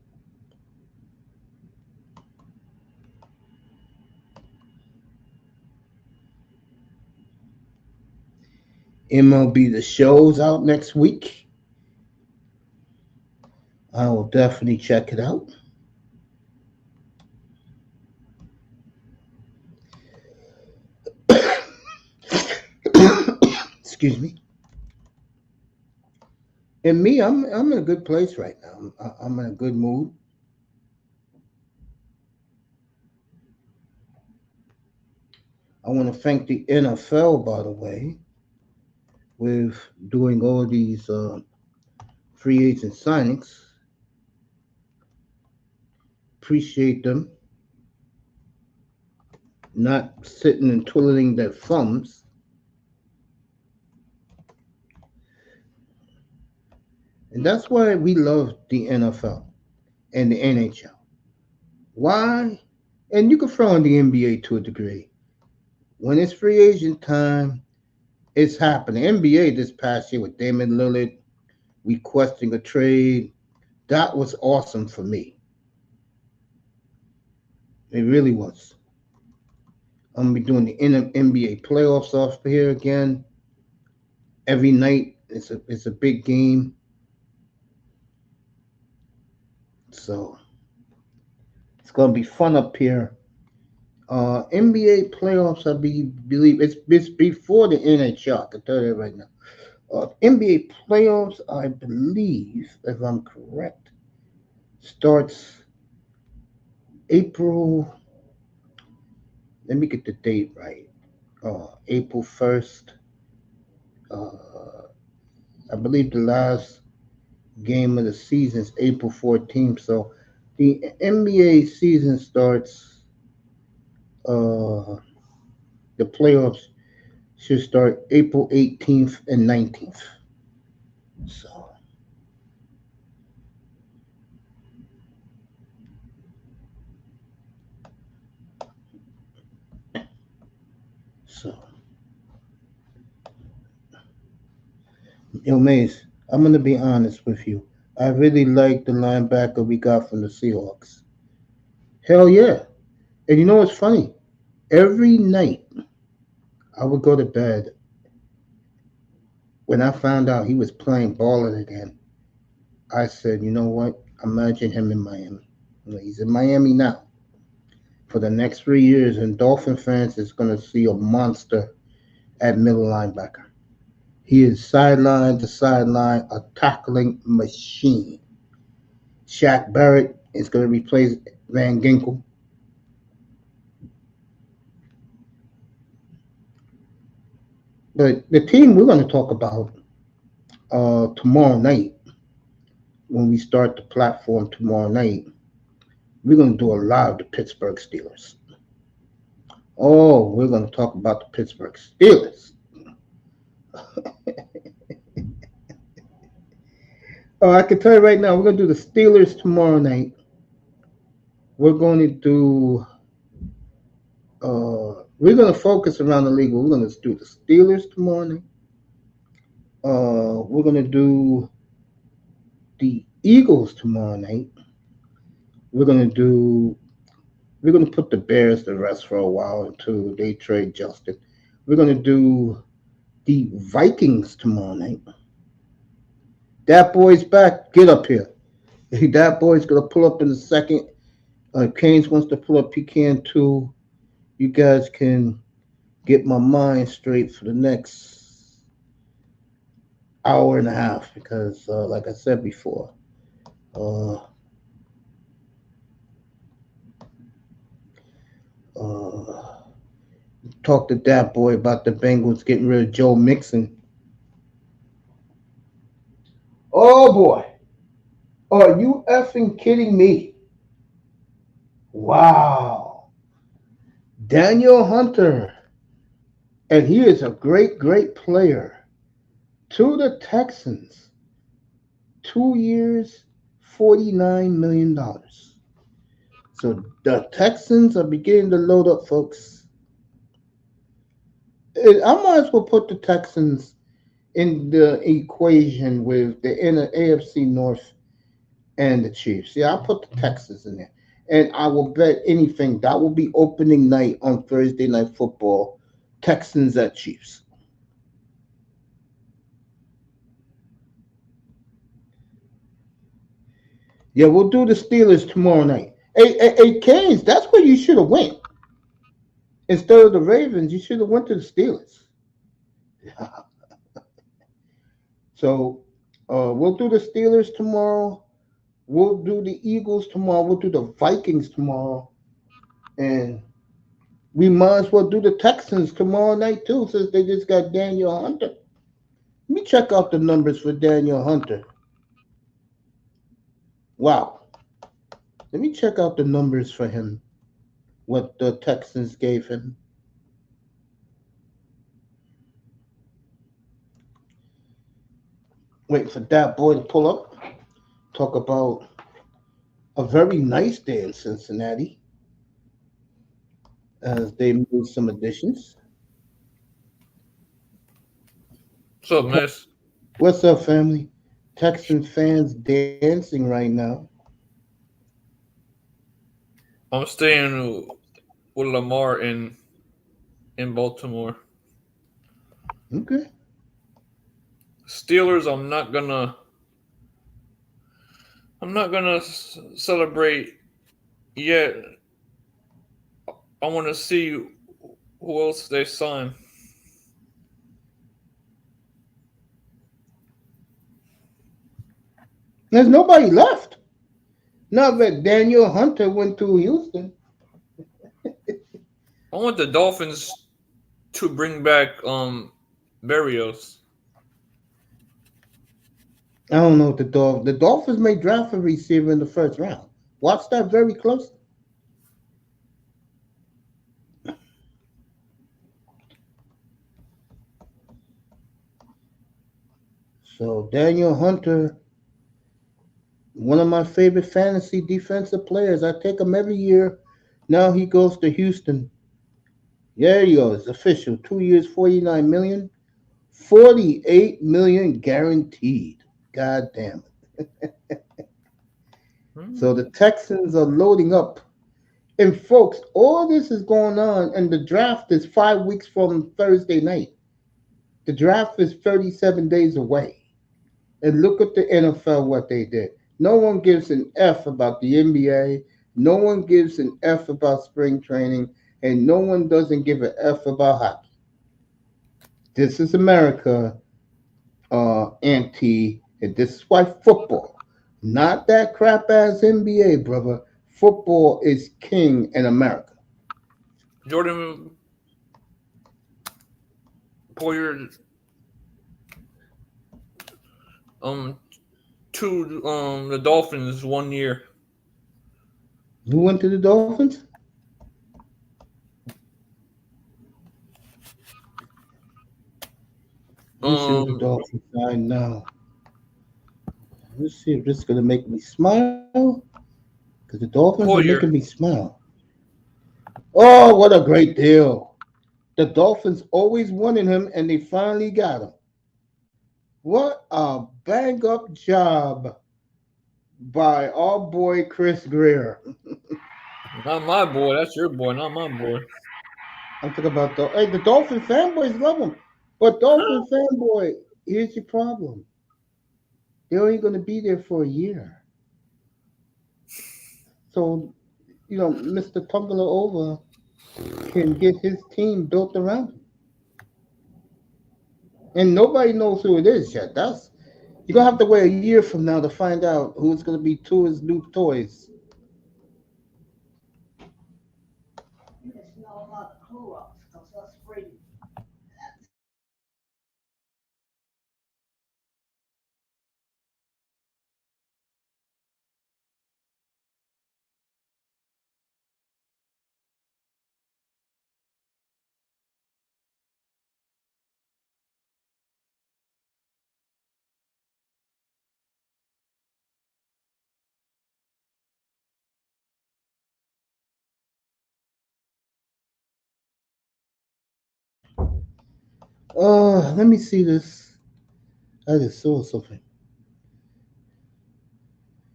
MLB The Show's out next week. I will definitely check it out. Excuse me. And me, I'm in a good place right now. I'm in a good mood. I want to thank the NFL, by the way, with doing all these free agent signings. Appreciate them not sitting and twiddling their thumbs. And that's why we love the NFL and the NHL. Why? And you can throw in the NBA to a degree. When it's free agent time, it's happening. NBA this past year with Damon Lillard requesting a trade, that was awesome for me. It really was. I'm gonna be doing the NBA playoffs off here again every night. It's a big game, so it's gonna be fun up here. NBA playoffs, believe it's before the NHL. I can tell you right now. NBA playoffs, I believe, if I'm correct, starts April. Let me get the date right. April 1st. Uh, I believe the last game of the season is April 14th. So the NBA season starts. Uh, the playoffs should start April 18th and 19th. So, so, yo, Mace, I'm gonna be honest with you. I really like the linebacker we got from the Seahawks. Hell yeah! And you know what's funny? Every night I would go to bed when I found out he was playing balling again. I said, you know what? Imagine him in Miami. He's in Miami now for the next 3 years, and Dolphin fans is gonna see a monster at middle linebacker. He is sideline to sideline, a tackling machine. Shaq Barrett is going to replace Van Ginkel. But the team we're going to talk about tomorrow night, when we start the platform tomorrow night, we're going to do a lot of the Pittsburgh Steelers. Oh, we're going to talk about the Pittsburgh Steelers. Oh, I can tell you right now, we're going to do the Steelers tomorrow night. We're going to do we're going to focus around the league. We're going to do the Steelers tomorrow night. We're going to do the Eagles tomorrow night. We're going to do. We're going to put the Bears to rest for a while until they trade Justin. We're going to do the Vikings tomorrow night. That boy's back. Get up here. That boy's going to pull up in the second. Keynes wants to pull up. He can too. You guys can get my mind straight for the next hour and a half because, like I said before, uh, talk to that boy about the Bengals getting rid of Joe Mixon. Oh boy, are you effing kidding me? Wow, Daniel Hunter, and he is a great, great player. To the Texans, 2 years, $49 million. So the Texans are beginning to load up, folks. I might as well put the Texans in the equation with the AFC North and the Chiefs. Yeah, I'll put the Texans in there. And I will bet anything that will be opening night on Thursday Night Football. Texans at Chiefs. Yeah, we'll do the Steelers tomorrow night. Hey, Canes, that's where you should have went. Instead of the Ravens, you should have went to the Steelers. So we'll do the Steelers tomorrow. We'll do the Eagles tomorrow. We'll do the Vikings tomorrow. And we might as well do the Texans tomorrow night too, since they just got Daniel Hunter. Let me check out the numbers for Daniel Hunter. Wow. Let me check out the numbers for him. What the Texans gave him. Waiting for that boy to pull up. Talk about a very nice day in Cincinnati as they made some additions. What's up, Miss? What's up, family? Texan fans dancing right now. I'm staying with Lamar in Baltimore. Okay. Steelers, I'm not gonna celebrate yet. I want to see who else they sign. There's nobody left. Not that Daniel Hunter went to Houston. I want the Dolphins to bring back Barrios. I don't know what the Dolphins may draft a receiver in the first round. Watch that very closely. So Daniel Hunter, one of my favorite fantasy defensive players. I take him every year. Now he goes to Houston. There he goes. Official. 2 years, 49 million. 48 million guaranteed. God damn it. So the Texans are loading up. And folks, all this is going on, and the draft is 5 weeks from Thursday night. The draft is 37 days away. And look at the NFL, what they did. No one gives an F about the NBA. No one gives an F about spring training. And no one doesn't give an F about hockey. This is America, Auntie. And this is why football, not that crap ass NBA, brother. Football is king in America. Jordan Poyer to the Dolphins 1 year. Who went to the Dolphins? Let's see what the Dolphins sign now. Let's see if this is gonna make me smile. Because the Dolphins are making Poyer. me smile. Oh, what a great deal. The Dolphins always wanted him and they finally got him. What a bang up job by our boy Chris Greer. Not my boy. That's your boy, not my boy. I'm talking about the Dolphin fanboys love him. But Dolphin fanboy, here's your problem. They're only gonna be there for a year. So, Mr. Tumbler over can get his team built around him. And nobody knows who it is yet. You're gonna have to wait a year from now to find out who's gonna be two of his new toys. You can smell a lot of Clorox because I sprayed it. Let me see this. I just saw something.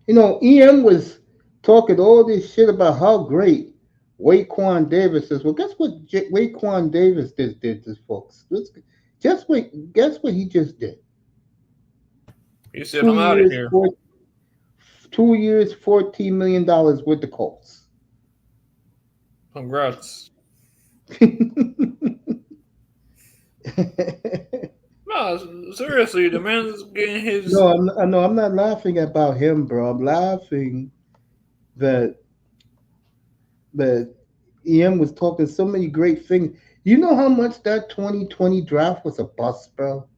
EM was talking all this shit about how great Waquan Davis is. Well, guess what Waquan Davis did this, folks? Guess what he just did? He said, Two I'm out of years, here. 2 years, $14 million with the Colts. Congrats. No, seriously, the man's getting his. No, I'm not laughing about him, bro. I'm laughing that that EM was talking so many great things. You know how much that 2020 draft was a bust, bro?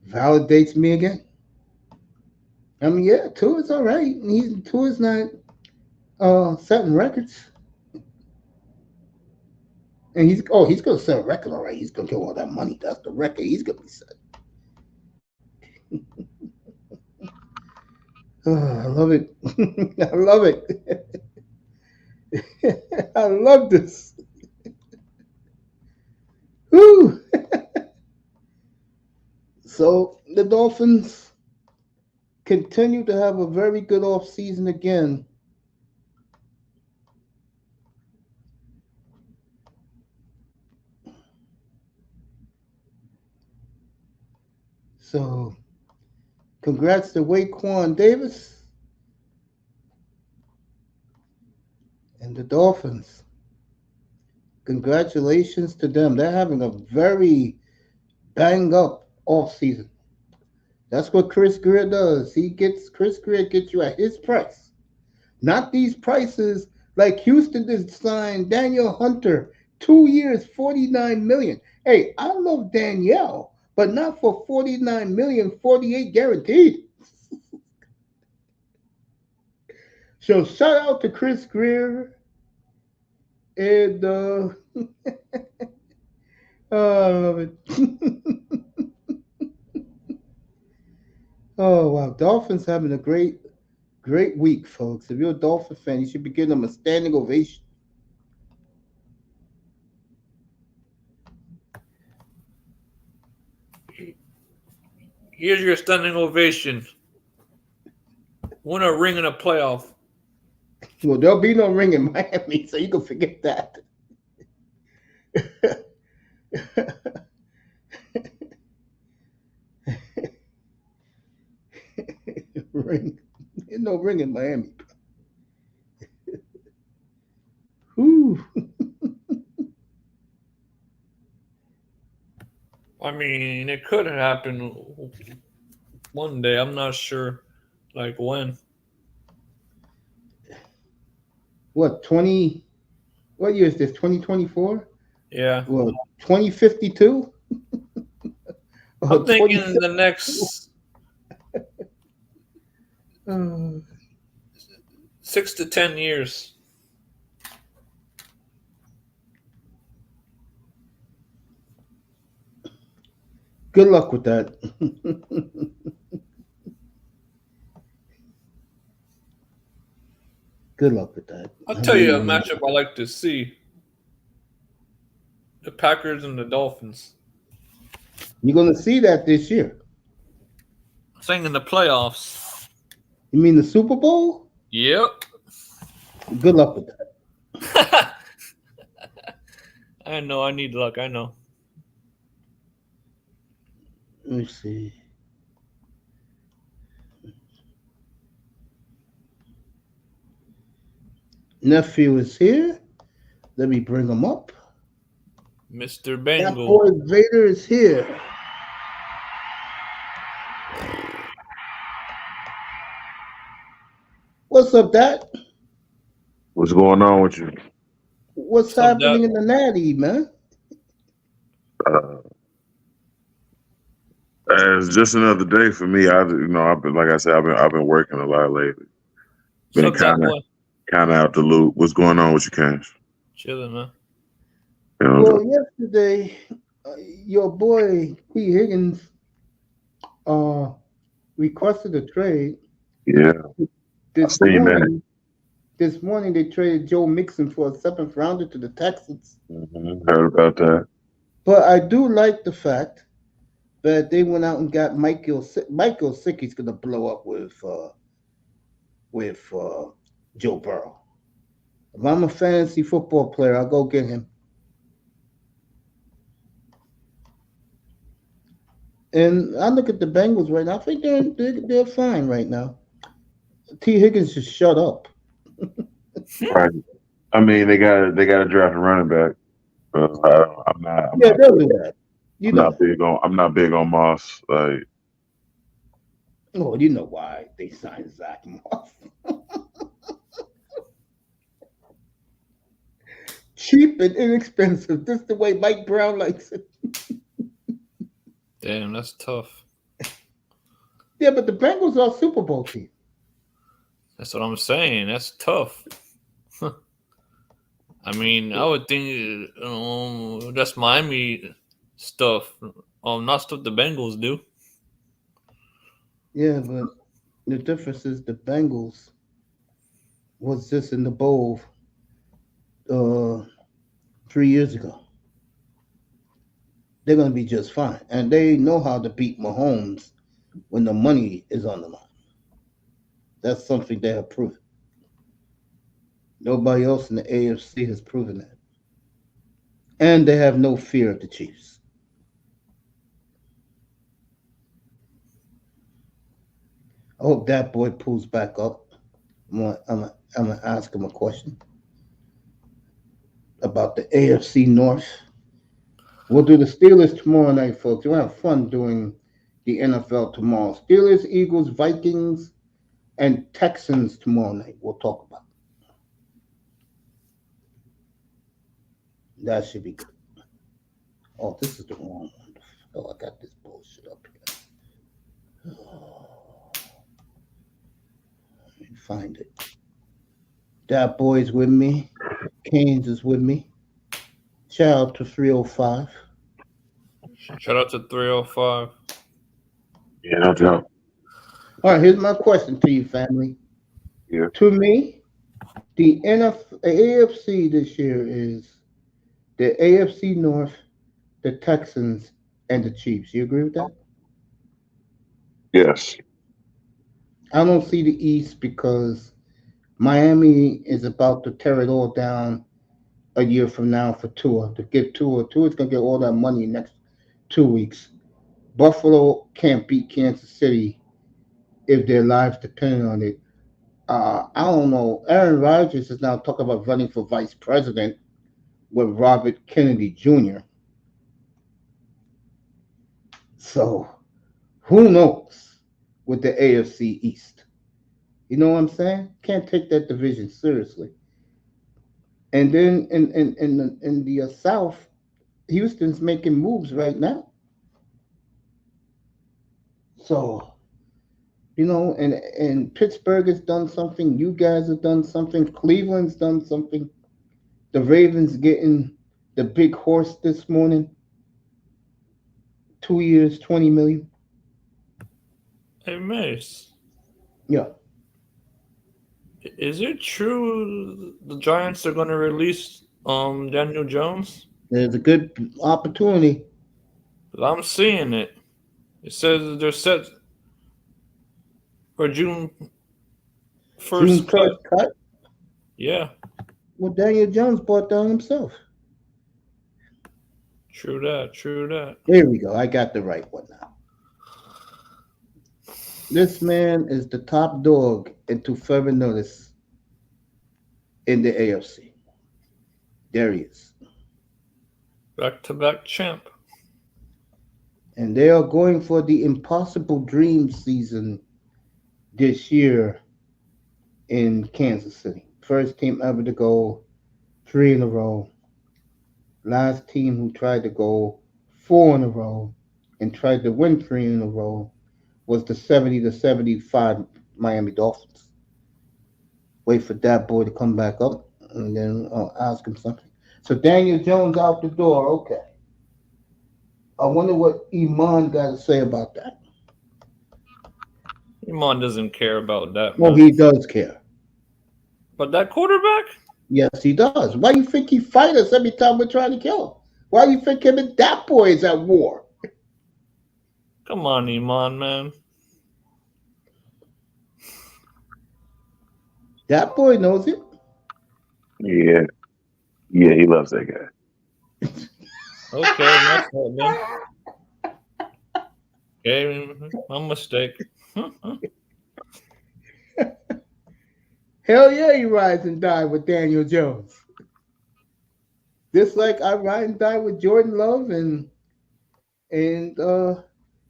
Validates me again. I mean, yeah, Tua's all right. Tua's not setting records. And he's gonna set a record, all right. He's gonna get all that money. That's the record. He's gonna be set. Oh, I love it. I love it. I love this. Woo. So the Dolphins continue to have a very good off season again. So congrats to Waquan Davis and the Dolphins. Congratulations to them. They're having a very bang up off season. That's what Chris Greer does. Chris Greer gets you at his price. Not these prices like Houston just signed Daniel Hunter, 2 years, $49 million. Hey, I love Danielle, but not for $49 million, 48 guaranteed. So shout out to Chris Greer and oh, I love it. Oh wow, Dolphins having a great week, folks. If you're a Dolphin fan, you should be giving them a standing ovation. Here's your standing ovation. Win a ring in a playoff. Well, there'll be no ring in Miami, so you can forget that. Ring. There's no ring in Miami. Whew. I mean, it could happen one day. I'm not sure, like when. What, 20? What year is this? 2024? Yeah. Well, 2052? I'm thinking the next 6 to 10 years. Good luck with that. Good luck with that. I'll tell you a matchup I like to see. The Packers and the Dolphins. You're going to see that this year. I'm saying in the playoffs. You mean the Super Bowl? Yep. Good luck with that. I know. I need luck. I know. Let me see. Nephew is here. Let me bring him up. Mr. That Bengal. boy Vader is here. What's up, Dad? What's going on with you? What's up, happening Dad? in the Natty, man? It's just another day for me. I've been, like I said, I've been working a lot lately. Been What's up, boy? kind of out the loop. What's going on with you, Cash? Chilling, man. You know, Well, yesterday, your boy P. Higgins requested a trade. yeah, This seen that. morning they traded Joe Mixon for a 7th rounder to the Texans. Heard about that. But I do like the fact that they went out and got Mike Gesicki's going to blow up with Joe Burrow. If I'm a fantasy football player, I'll go get him. And I look at the Bengals right now. I think they're fine right now. T. Higgins just shut up. Right. I mean, they got to draft a running back. I'm not. They'll do that. I'm not big on Moss. Like, oh, you know why they signed Zach Moss. Cheap and inexpensive. This is the way Mike Brown likes it. Damn, that's tough. Yeah, but the Bengals are a Super Bowl team. That's what I'm saying. That's tough. I mean, I would think that's Miami stuff. Not stuff the Bengals do. Yeah, but the difference is the Bengals was just in the bowl uh, 3 years ago. They're going to be just fine. And they know how to beat Mahomes when the money is on the line. That's something they have proven. Nobody else in the AFC has proven that. And they have no fear of the Chiefs. I hope that boy pulls back up. I'm gonna ask him a question about the AFC North. We'll do the Steelers tomorrow night, folks. We'll have fun doing the NFL tomorrow. Steelers, Eagles, Vikings, and Texans tomorrow night. We'll talk about it. That should be good. Oh, this is the wrong one. Oh, I got this bullshit up here. Oh, let me find it. That boy's with me. Canes is with me. Shout out to 305. Shout out to 305. Yeah, no doubt. All right, here's my question to you, family. Yeah. To me, the AFC this year is the AFC North, the Texans, and the Chiefs. You agree with that? Yes. I don't see the East because Miami is about to tear it all down a year from now for Tua. To get Tua, Tua's going to get all that money next 2 weeks. Buffalo can't beat Kansas City if their lives depend on it. I don't know. Aaron Rodgers is now talking about running for vice president with Robert Kennedy Jr. So who knows with the AFC East? You know what I'm saying? Can't take that division seriously. And then in the South, Houston's making moves right now. So, and Pittsburgh has done something. You guys have done something. Cleveland's done something. The Ravens getting the big horse this morning. 2 years, 20 million. Hey, Mace. Yeah. Is it true the Giants are going to release Daniel Jones? There's a good opportunity. I'm seeing it. It says they're set for June 1st June cut. 1st cut. Yeah, Well, Daniel Jones bought down himself. true that. There we go. I got the right one now. This man is the top dog into further notice in the AFC. There he is. Back-to-back champ. And they are going for the impossible dream season this year in Kansas City. First team ever to go 3 in a row. Last team who tried to go 4 in a row and tried to win 3 in a row was the 70-75 Miami Dolphins. Wait for that boy to come back up, and then I'll ask him something. So Daniel Jones out the door. Okay. I wonder what Iman got to say about that. Iman doesn't care about that. Well, Man. he does care. But that quarterback? Yes, he does. Why do you think he fight us every time we're trying to kill him? Why do you think him and that boy is at war? Come on, Iman, man. That boy knows it. Yeah. Yeah, he loves that guy. Okay, that's that, man. Okay, my mistake. Hell yeah, he rides and die with Daniel Jones. Just like I ride and die with Jordan Love and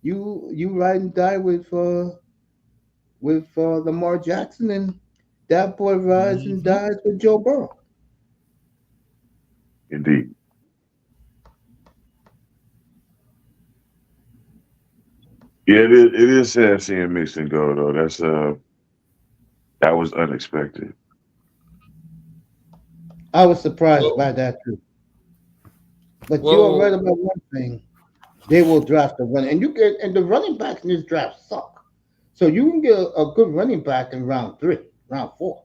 you ride and die with Lamar Jackson, and that boy rides and dies with Joe Burrow. Indeed. Yeah, it is sad seeing Mixon go though. That was unexpected. I was surprised by that too. But you are right about one thing. They will draft a running, and the running backs in this draft suck. So you can get a good running back in round 3, round 4.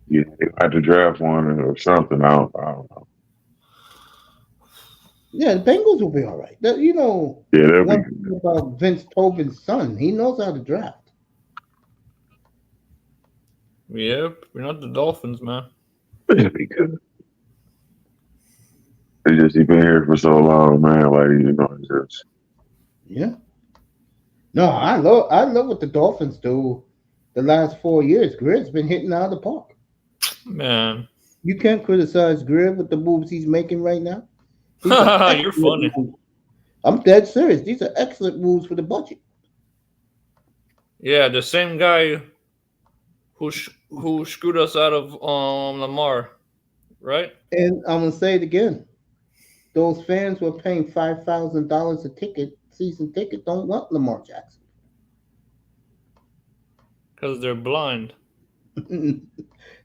Yeah, they had to draft one or something. I don't know. Yeah, the Bengals will be all right. Yeah, they'll One be thing about Vince Tobin's son, he knows how to draft. Yeah, we're not the Dolphins, man. They'll be good. He's been here for so long, man. Like it's just Yeah. No, I love what the Dolphins do. The last 4 years, Griff's been hitting out of the park. Man, You can't criticize Griff with the moves he's making right now. you're funny. I'm dead serious. These are excellent moves for the budget. Yeah, the same guy who screwed us out of Lamar, right? And I'm gonna say it again. Those fans who are paying $5,000 a season ticket, don't want Lamar Jackson. Because they're blind.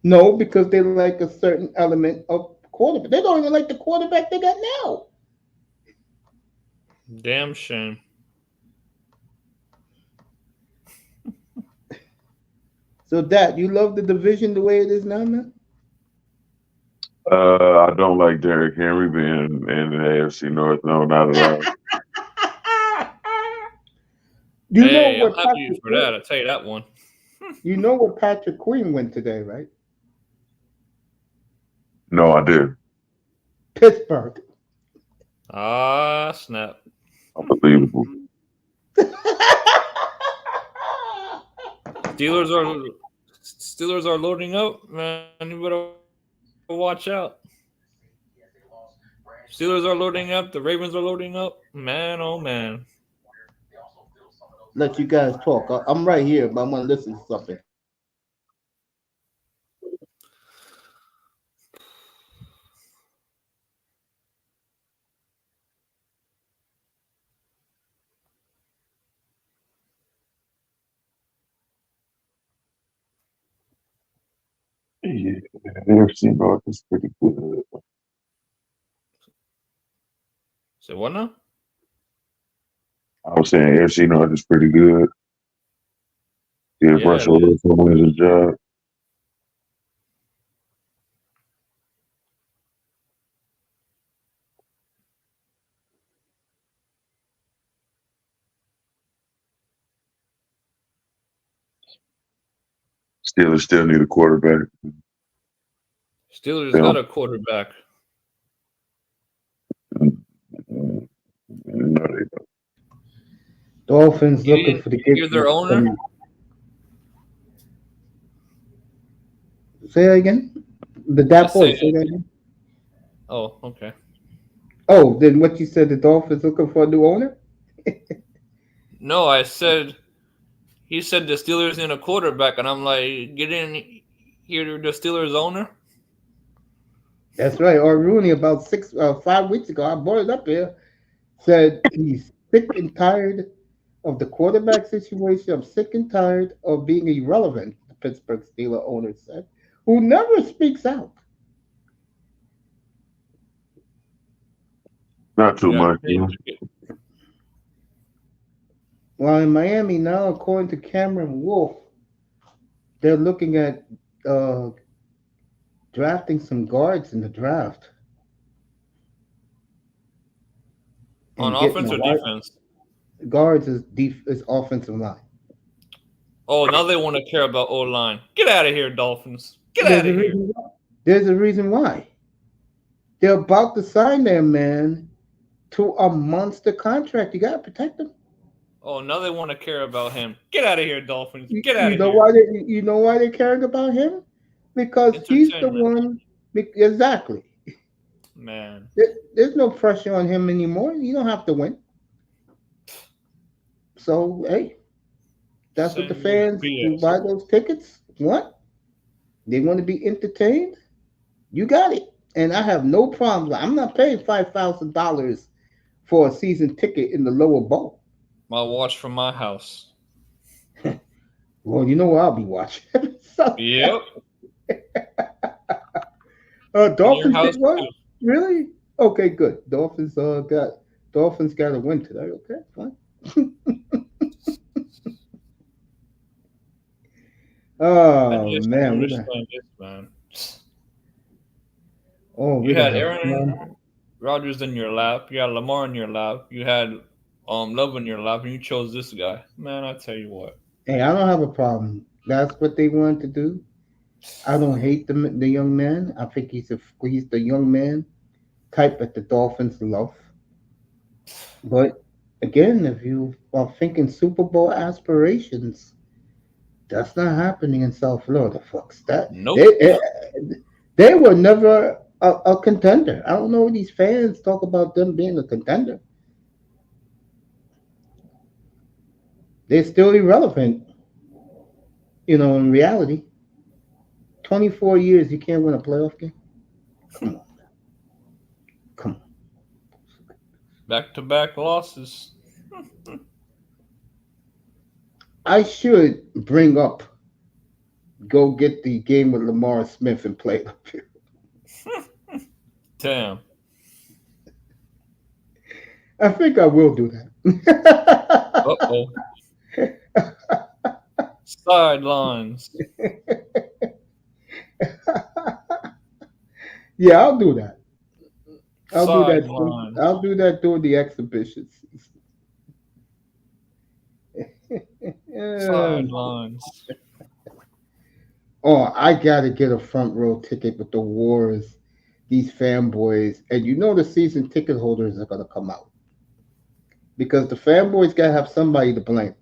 No, because they like a certain element of quarterback. They don't even like the quarterback they got now. Damn shame. So, Dad, you love the division the way it is now, man? I don't like Derrick Henry being in the AFC North. No, not at all. Hey, I'm happy for that. I'll tell you that one. You know where Patrick Queen went today, right? No, I did. Pittsburgh. Ah, snap. Unbelievable. Steelers are loading up, man. You better watch out. Steelers are loading up. The Ravens are loading up. Man, oh man. Let you guys talk. I'm right here, but I'm gonna listen to something. Yeah, the AFC North is pretty good. So what now? I was saying AFC North is pretty good. If Russell Wilson wins his job. Steelers still need a quarterback. Steelers got a quarterback. No, they don't. Dolphins looking for the You're their owner? Say that again? That boy, say that again? Oh, okay. Oh, then what you said, the Dolphins looking for a new owner? No, I said, he said the Steelers need a quarterback, and I'm like, get in here, the Steelers owner? That's right. Or Rooney, about 5 weeks ago, I brought it up here, said he's sick and tired of the quarterback situation. I'm sick and tired of being irrelevant, the Pittsburgh Steelers owner said, who never speaks out. Not too much. Well, in Miami now, according to Cameron Wolf, they're looking at drafting some guards in the draft. On offense or defense? Guards is offensive line. Oh, now they want to care about O-line. Get out of here, Dolphins. Get out of here. There's a reason why. They're about to sign their man to a monster contract. You got to protect them. Oh, now they want to care about him. Get out of here, Dolphins. Get out of here. You know why they're caring about him? Because he's the one. Exactly. Man. There's no pressure on him anymore. You don't have to win. So, hey, that's what the fans who buy those tickets want. They want to be entertained. You got it. And I have no problem. I'm not paying $5,000 for a season ticket in the lower bowl. I'll watch from my house. Well, you know what I'll be watching. So, Yep. In your Dolphins house did what? too. Really? Okay, good. Dolphins got a win today. Okay, fine. I Oh just don't man, understand this, man. we You gonna had have fun. Aaron Rodgers in your lap. You had Lamar in your lap. You had Love in your lap, and you chose this guy. Man, I tell you what. Hey, I don't have a problem. That's what they wanted to do. I don't hate the young man. I think he's the young man type that the Dolphins love. But again, if you are thinking Super Bowl aspirations, that's not happening in South Florida, folks. That Nope. they were never a contender. I don't know what these fans talk about them being a contender. They're still irrelevant, in reality. 24 years, you can't win a playoff game? Come on. Come on. Back-to-back losses. I should bring up, go get the game with Lamar Smith and play it up here. Damn. I think I will do that. Uh-oh. Sidelines. Yeah, I'll do that. Sidelines. I'll do that during the exhibition season. Sidelines. Oh, I gotta get a front row ticket with the wars, these fanboys, and the season ticket holders are gonna come out because the fanboys gotta have somebody to blame.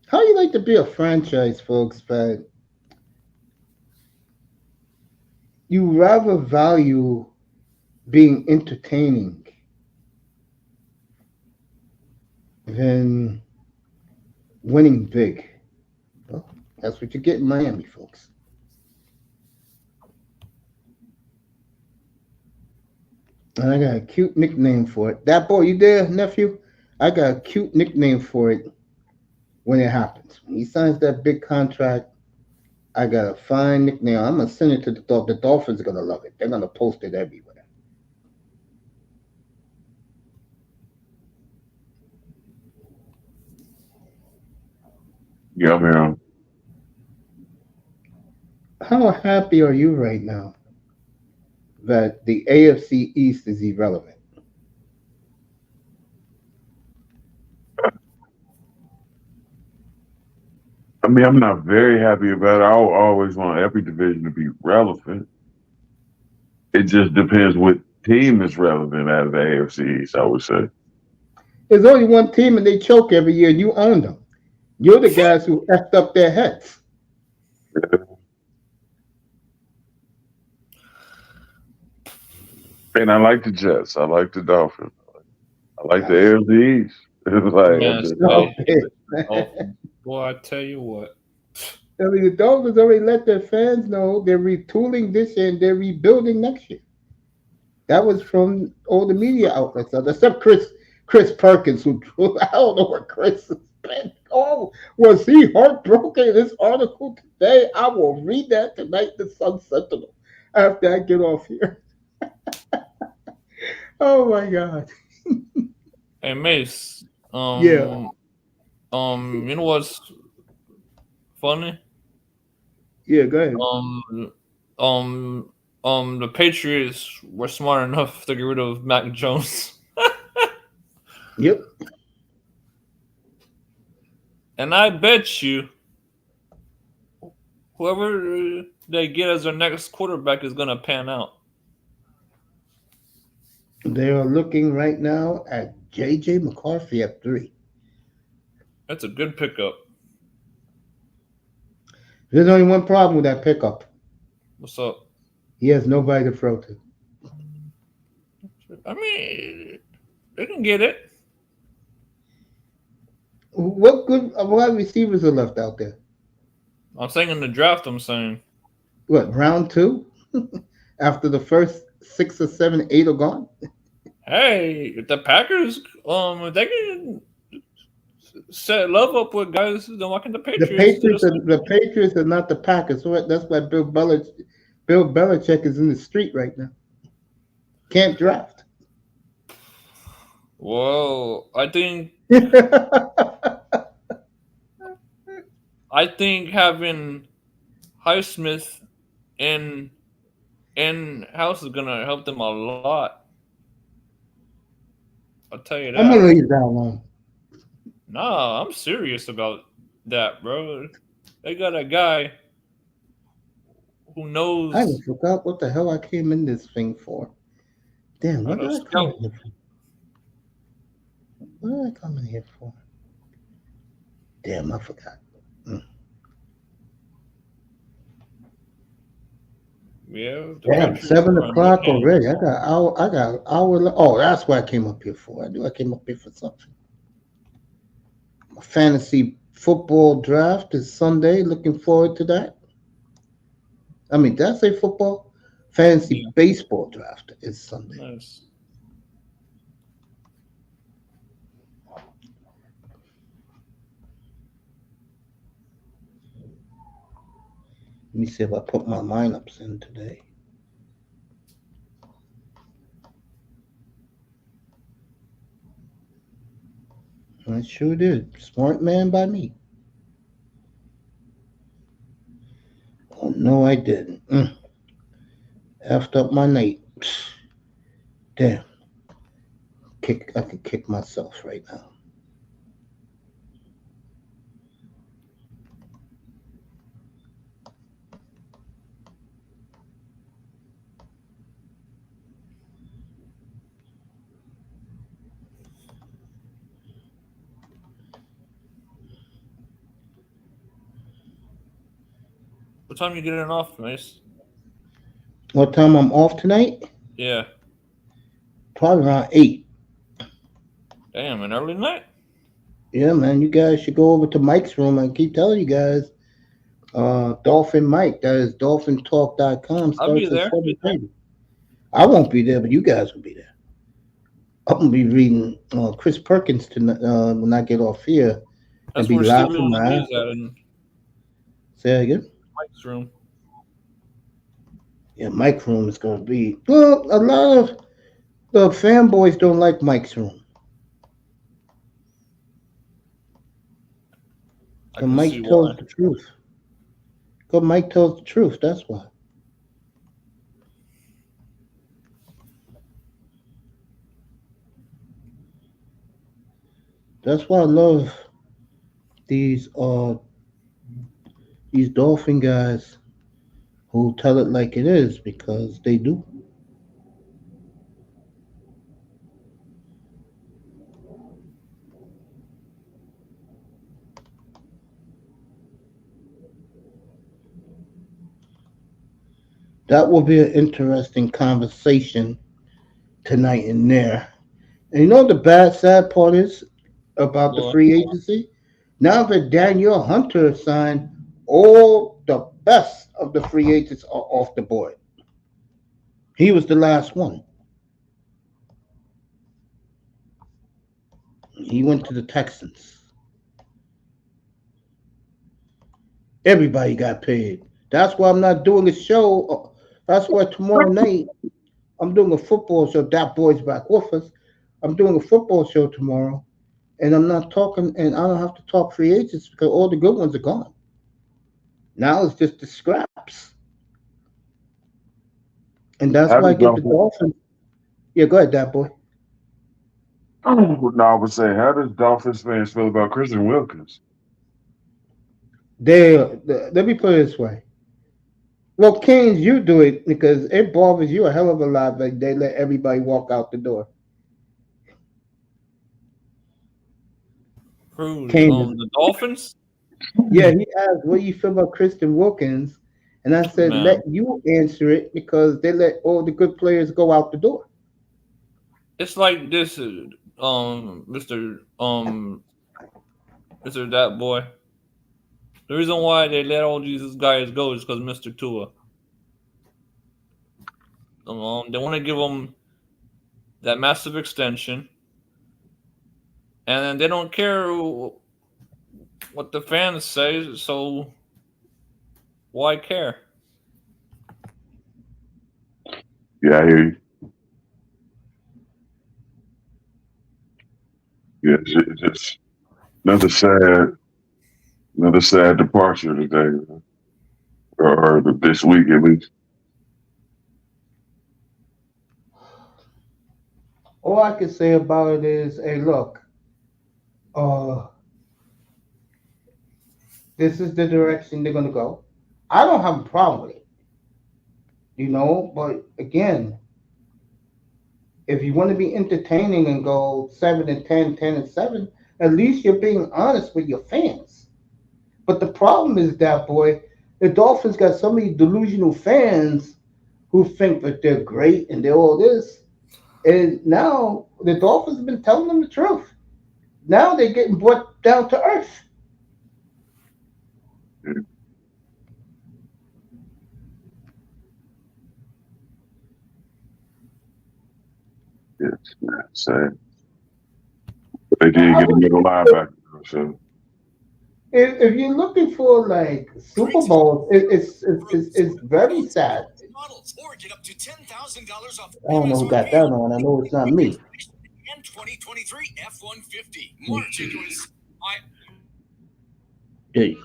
How you like to be a franchise, folks, that you rather value being entertaining than winning big? Well, that's what you get in Miami, folks. And I got a cute nickname for it. That boy, you there, nephew? I got a cute nickname for it when it happens. When he signs that big contract, I got a fine nickname. I'm gonna send it to the Dolphins. The Dolphins are gonna love it. They're gonna post it everywhere. Yeah, I'm here. How happy are you right now that the AFC East is irrelevant? I mean, I'm not very happy about it. I always want every division to be relevant. It just depends what team is relevant out of the AFC East, I would say. There's only one team and they choke every year and you own them. You're the guys who effed up their heads. And I like the Jets. I like the Dolphins. I like the AFC East. It's like, Yes, No, Dolphins. Boy, I tell you what. I mean, the Dolphins already let their fans know they're retooling this year and they're rebuilding next year. That was from all the media outlets, except Chris Perkins, who I don't know what Chris has been. Oh, was he heartbroken in this article today? I will read that tonight, the Sun Sentinel, after I get off here. Oh my God. Hey, Mace. Yeah. You know what's funny? Yeah, go ahead. The Patriots were smart enough to get rid of Mac Jones. Yep. And I bet you whoever they get as their next quarterback is going to pan out. They are looking right now at J.J. McCarthy at 3. That's a good pickup. There's only one problem with that pickup. What's up? He has nobody to throw to. I mean, they can get it. What good wide receivers are left out there? I'm saying in the draft, I'm saying. What, round 2? After the first 6 or 7, 8 are gone? Hey, if the Packers, if they can set love up with guys than watching the The Patriots. Patriots are not the Packers. So that's why Bill Belichick is in the street right now. Can't draft. Well, I think having Highsmith in house is gonna help them a lot. I'll tell you I'm gonna that. leave that alone. Nah, I'm serious about that, bro. They got a guy who knows I even forgot what the hell I came in this thing for. Damn, how what to did I come scout. in here for? What did I come in here for? Damn, I forgot. Yeah, the Damn, Patriots 7 o'clock are in good already. hands. I got an hour. Oh, that's what I came up here for. I knew I came up here for something. My fantasy football draft is Sunday. Looking forward to that. I mean, did I say football? Fantasy Yeah, baseball draft is Sunday. nice. Let me see if I put my lineups in today. I sure did. Smart man by me. Oh no, I didn't. Effed up my night. Damn. I could kick myself right now. What time you getting off, Mace? What time I'm off tonight? Yeah. Probably around 8. Damn, an early night? Yeah, man. You guys should go over to Mike's room. I keep telling you guys. Dolphin Mike. That is dolphintalk.com. I'll be Starts at there. 7:30. I won't be there, but you guys will be there. I'm gonna be reading Chris Perkins tonight when I get off here and That's be where laughing Stevie my ass is at off. in Say that again. Mike's room. Yeah, Mike's room is gonna be. Well, a lot of the fanboys don't like Mike's room. I And can see Mike tells why. the truth. Because Mike tells the truth. That's why. That's why I love these these Dolphin guys who tell it like it is because they do. That will be an interesting conversation tonight in there. And you know what the sad part is about the Boy, free agency? Now that Daniel Hunter signed, all the best of the free agents are off the board. He was the last one. He went to the Texans. Everybody got paid. That's why I'm not doing a show. That's why tomorrow night I'm doing a football show. That boy's back with us. I'm doing a football show tomorrow, and I'm not talking, and I don't have to talk free agents because all the good ones are gone. Now it's just the scraps, and that's How why I does give the Dolphins? Dolphins. Yeah, go ahead, that boy. No, I would say, how does Dolphins fans feel about Christian Wilkins? Let me put it this way. Well, Keynes, you do it because it bothers you a hell of a lot that they let everybody walk out the door. who? Keynes, The Dolphins? yeah, he asked, "What do you feel about Christian Wilkins?" And I said, Man, "Let you answer it because they let all the good players go out the door." it's like this, Mr. That Boy. The reason why they let all these guys go is because Mr. Tua. They want to give him that massive extension, and they don't care what the fans say, so why care? Yeah, I hear you. Yeah, it's just another sad departure today, or this week at least. All I can say about it is, hey, look, this is the direction they're gonna go. I don't have a problem with it, but again, if you want to be entertaining and go 7-10, 10-7, at least you're being honest with your fans. But the problem is that, boy, the Dolphins got so many delusional fans who think that they're great and they're all this. And now the Dolphins have been telling them the truth. Now they're getting brought down to earth. Yes, sad. But they did get a middle linebacker, so. If you're looking for like Super Bowl, it's very sad. I don't know who got that on. I know it's not me. 2023 F-150. Hey,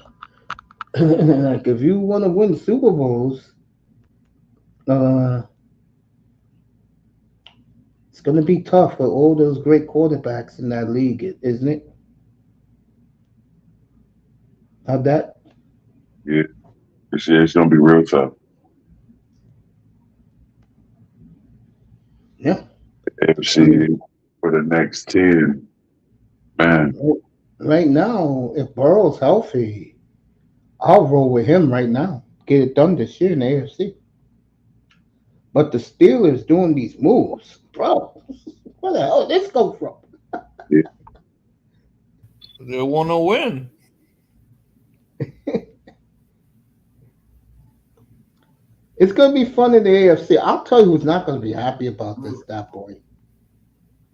like if you want to win Super Bowls, it's going to be tough with all those great quarterbacks in that league, isn't it? How'd that? Yeah, it's gonna be real tough. Yeah. AFC for the next 10, man. Right now, if Burrow's healthy, I'll roll with him right now. Get it done this year in the AFC. But the Steelers doing these moves, bro. Where the hell did this go from? Yeah. They want to win. It's going to be fun in the AFC. I'll tell you who's not going to be happy about this, that boy.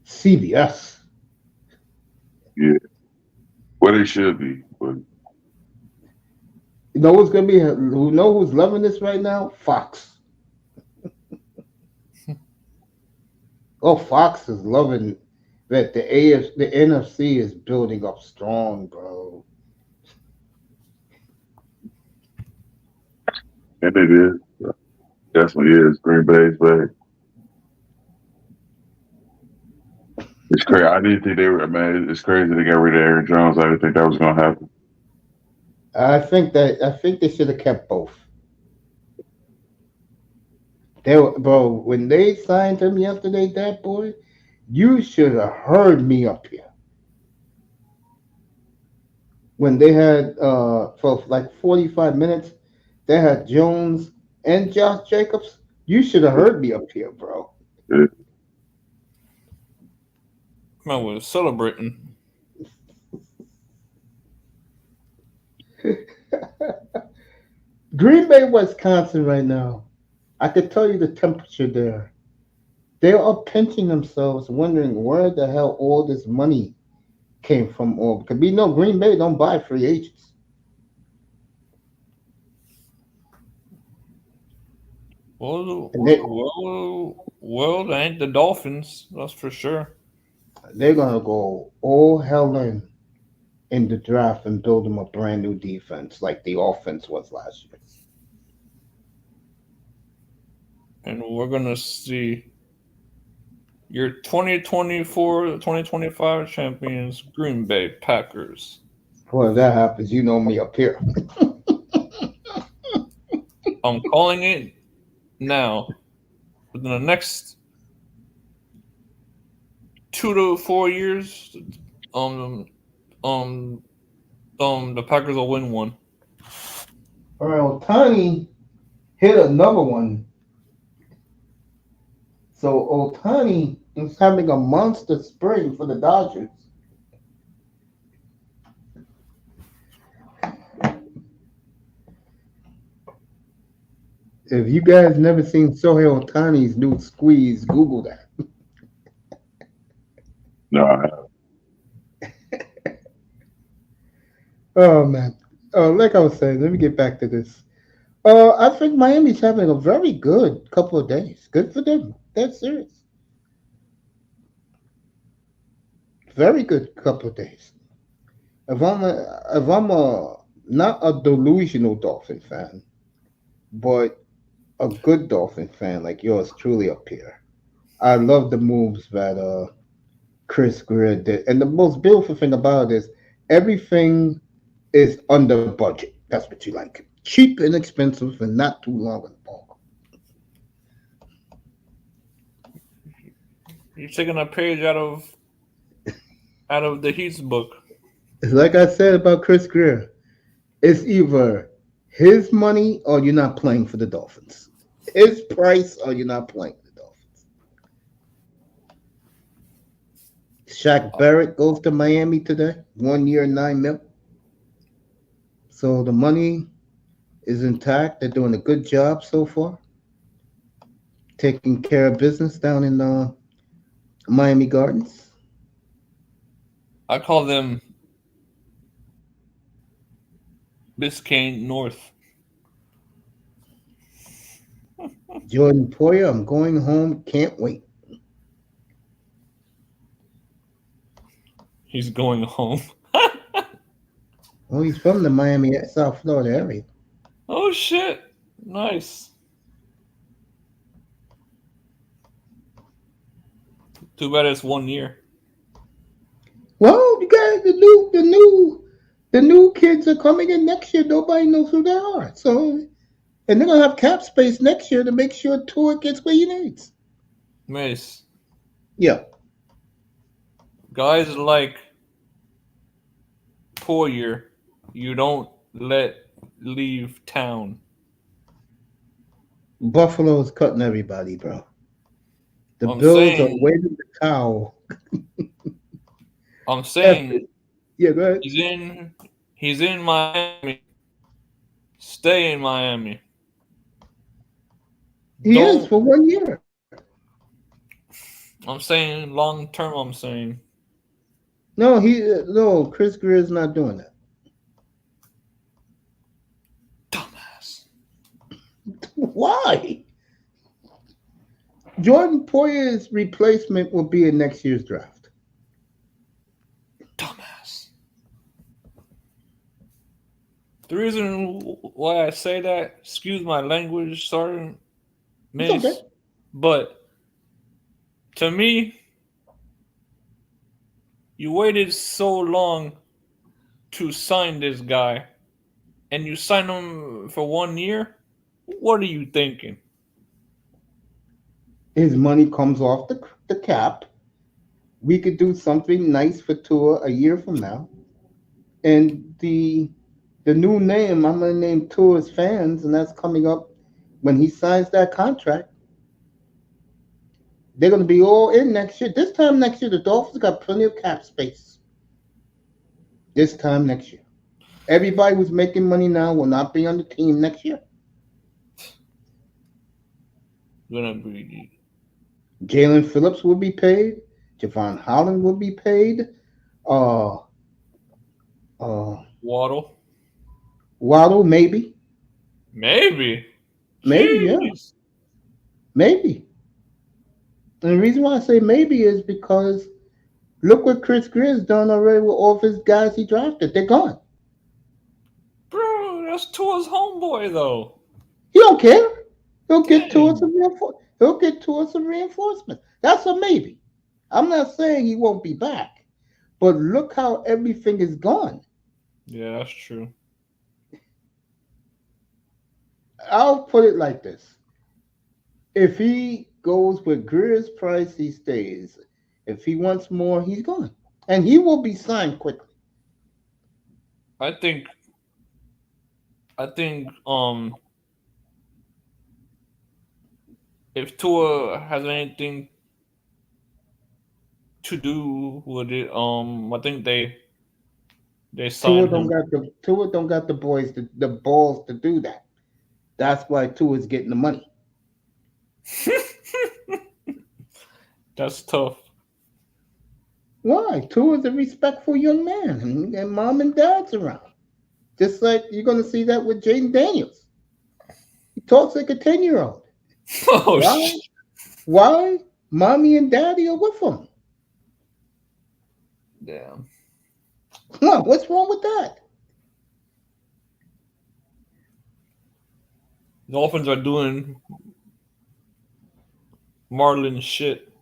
CBS. Yeah. Well, they should be. But You know who's going to be? Who know who's loving this right now? Fox. Fox is loving that the NFC is building up strong, bro. and it is. Definitely is. Green Bay's back. It's crazy. I didn't think they were, man, it's crazy they got rid of Aaron Jones. I didn't think that was going to happen. I think they should have kept both. Bro, when they signed him yesterday, that boy, you should have heard me up here. When they had for like 45 minutes, they had Jones and Josh Jacobs. You should have heard me up here, bro. Yeah. Man was celebrating. Green Bay, Wisconsin right now. I could tell you the temperature there. They are pinching themselves, wondering where the hell all this money came from. Or because we know Green Bay don't buy free agents. Well, they ain't the Dolphins, that's for sure. They're gonna go all hell in the draft and build them a brand new defense like the offense was last year. And we're going to see your 2024-2025 champions, Green Bay Packers. Boy, if that happens, you know me up here. I'm calling it now. Within the next 2 to 4 years, the Packers will win one. All right, Ohtani hit another one. So Ohtani is having a monster spring for the Dodgers. If you guys never seen Shohei Ohtani's new squeeze, Google that. No, I haven't. Oh man. Like I was saying, let me get back to this. I think Miami's having a very good couple of days. Good for them. That's serious. Very good couple of days. If I'm not a delusional Dolphin fan, but a good Dolphin fan like yours truly up here. I love the moves that Chris Greer did, and the most beautiful thing about it is everything is under budget. That's what you like. Cheap and expensive, and not too long on the ball. You're taking a page out of the Heat's book. It's like I said about Chris Greer. It's either his money or you're not playing for the Dolphins. His price or you're not playing for the Dolphins. Shaq Barrett goes to Miami today. 1 year, 9 mil. So the money is intact. They're doing a good job so far, taking care of business down in Miami Gardens. I call them Biscayne North. Jordan Poyer, I'm going home. Can't wait. He's going home. Oh, he's from the Miami, South Florida area. Oh shit! Nice. Too bad it's 1 year. Well, you got the new kids are coming in next year. Nobody knows who they are. So, and they're gonna have cap space next year to make sure Tua gets what he needs. Mace. Yeah. Guys like Poyer, you don't let leave town. Buffalo is cutting everybody, bro. The I'm Bills are saying, waving the towel. I'm saying Yeah, go ahead. he's in Miami. Stay in Miami. He is Don't for 1 year. I'm saying long term I'm saying. No, Chris Greer is not doing that. Dumbass. Why? Jordan Poyer's replacement will be in next year's draft. Dumbass. The reason why I say that, excuse my language, sorry, It's Mace, okay. but to me, you waited so long to sign this guy, and you sign him for 1 year? What are you thinking? His money comes off the cap. We could do something nice for Tua a year from now. And the new name, I'm gonna name Tua's fans, and that's coming up when he signs that contract. They're gonna be all in next year. This time next year, the Dolphins got plenty of cap space. This time next year. Everybody who's making money now will not be on the team next year. Gonna be Jalen Phillips will be paid. Javon Holland will be paid. Uh, Waddle? Waddle, maybe. Maybe. Maybe, yeah. Jeez. Maybe. And the reason why I say maybe is because look what Chris Greer's done already with all of his guys he drafted. They're gone. Bro, that's Tua's homeboy though. He don't care. He'll get to us Dang. He'll get to us some reinforcement. That's a maybe. I'm not saying he won't be back, but look how everything is gone. Yeah, that's true. I'll put it like this: if he goes with Greer's price, he stays. If he wants more, he's gone, and he will be signed quickly. I think if Tua has anything to do with it, I think they Tua signed don't him. got the boys the balls to do that. That's why Tua's getting the money. That's tough. Why? Tua's a respectful young man, and mom and dad's around. Just like you're going to see that with Jaden Daniels. He talks like a 10-year-old. Oh, Why? shit. Why? Mommy and daddy are with him. Damn. Come on, what's wrong with that? Dolphins are doing Marlin shit.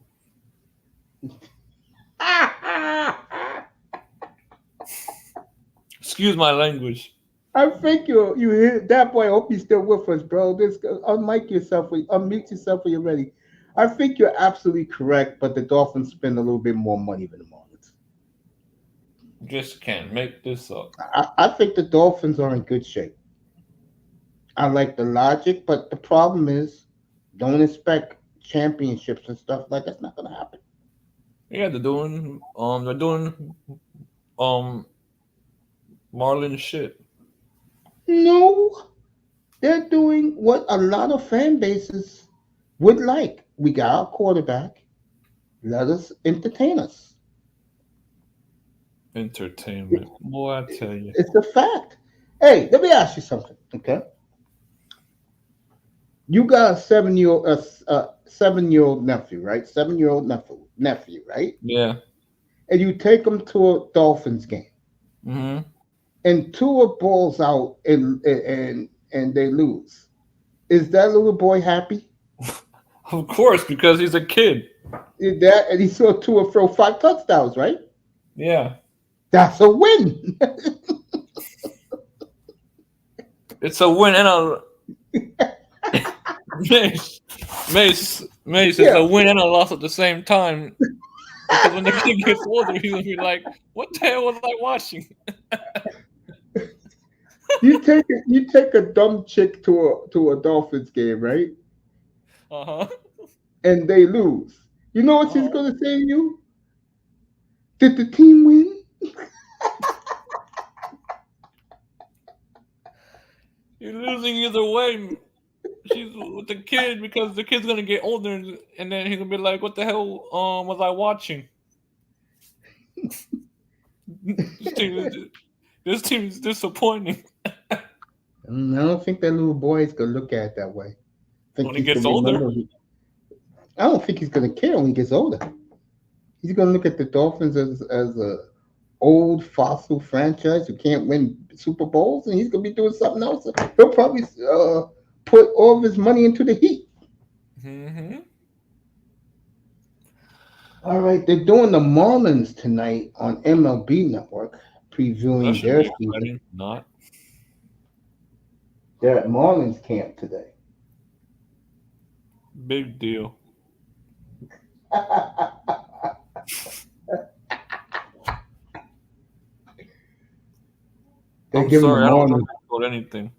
Excuse my language. I think you hear that boy. I hope you're still with us, bro. Just unmute yourself when you're ready. I think you're absolutely correct, but the Dolphins spend a little bit more money than the Marlins. Just can't make this up. I think the Dolphins are in good shape. I like the logic, but the problem is, don't expect championships and stuff like that's not going to happen. Yeah, they're doing Marlin shit. No, they're doing what a lot of fan bases would like. We got our quarterback. Let us entertain us. Entertainment. Boy, I tell you. It's a fact. Hey, let me ask you something, okay? You got a 7-year-old nephew, right? 7-year-old nephew, right? Yeah. And you take him to a Dolphins game, Mm-hmm. and Tua balls out and they lose. Is that little boy happy? Of course, because he's a kid. And he saw Tua throw 5 touchdowns, right? Yeah. That's a win. It's a win and a Mace. It's a win and a loss at the same time. Because when the kid gets older, he's gonna be like, "What the hell was I watching?" You take a dumb chick to a Dolphins game, right? Uh-huh. And they lose. You know what she's gonna say to you? Did the team win? You're losing either way. She's with the kid because the kid's gonna get older, and then he's gonna be like, "What the hell was I watching?" This team is disappointing. I don't think that little boy is gonna look at it that way. When he gets older, I don't think he's gonna care when he gets older. He's gonna look at the Dolphins as a old fossil franchise who can't win Super Bowls, and he's gonna be doing something else. He'll probably put all of his money into the Heat. Mm-hmm. All right, they're doing the Marlins tonight on MLB Network, previewing their season. Not. They're at Marlins camp today. Big deal. I'm sorry, I don't know about anything.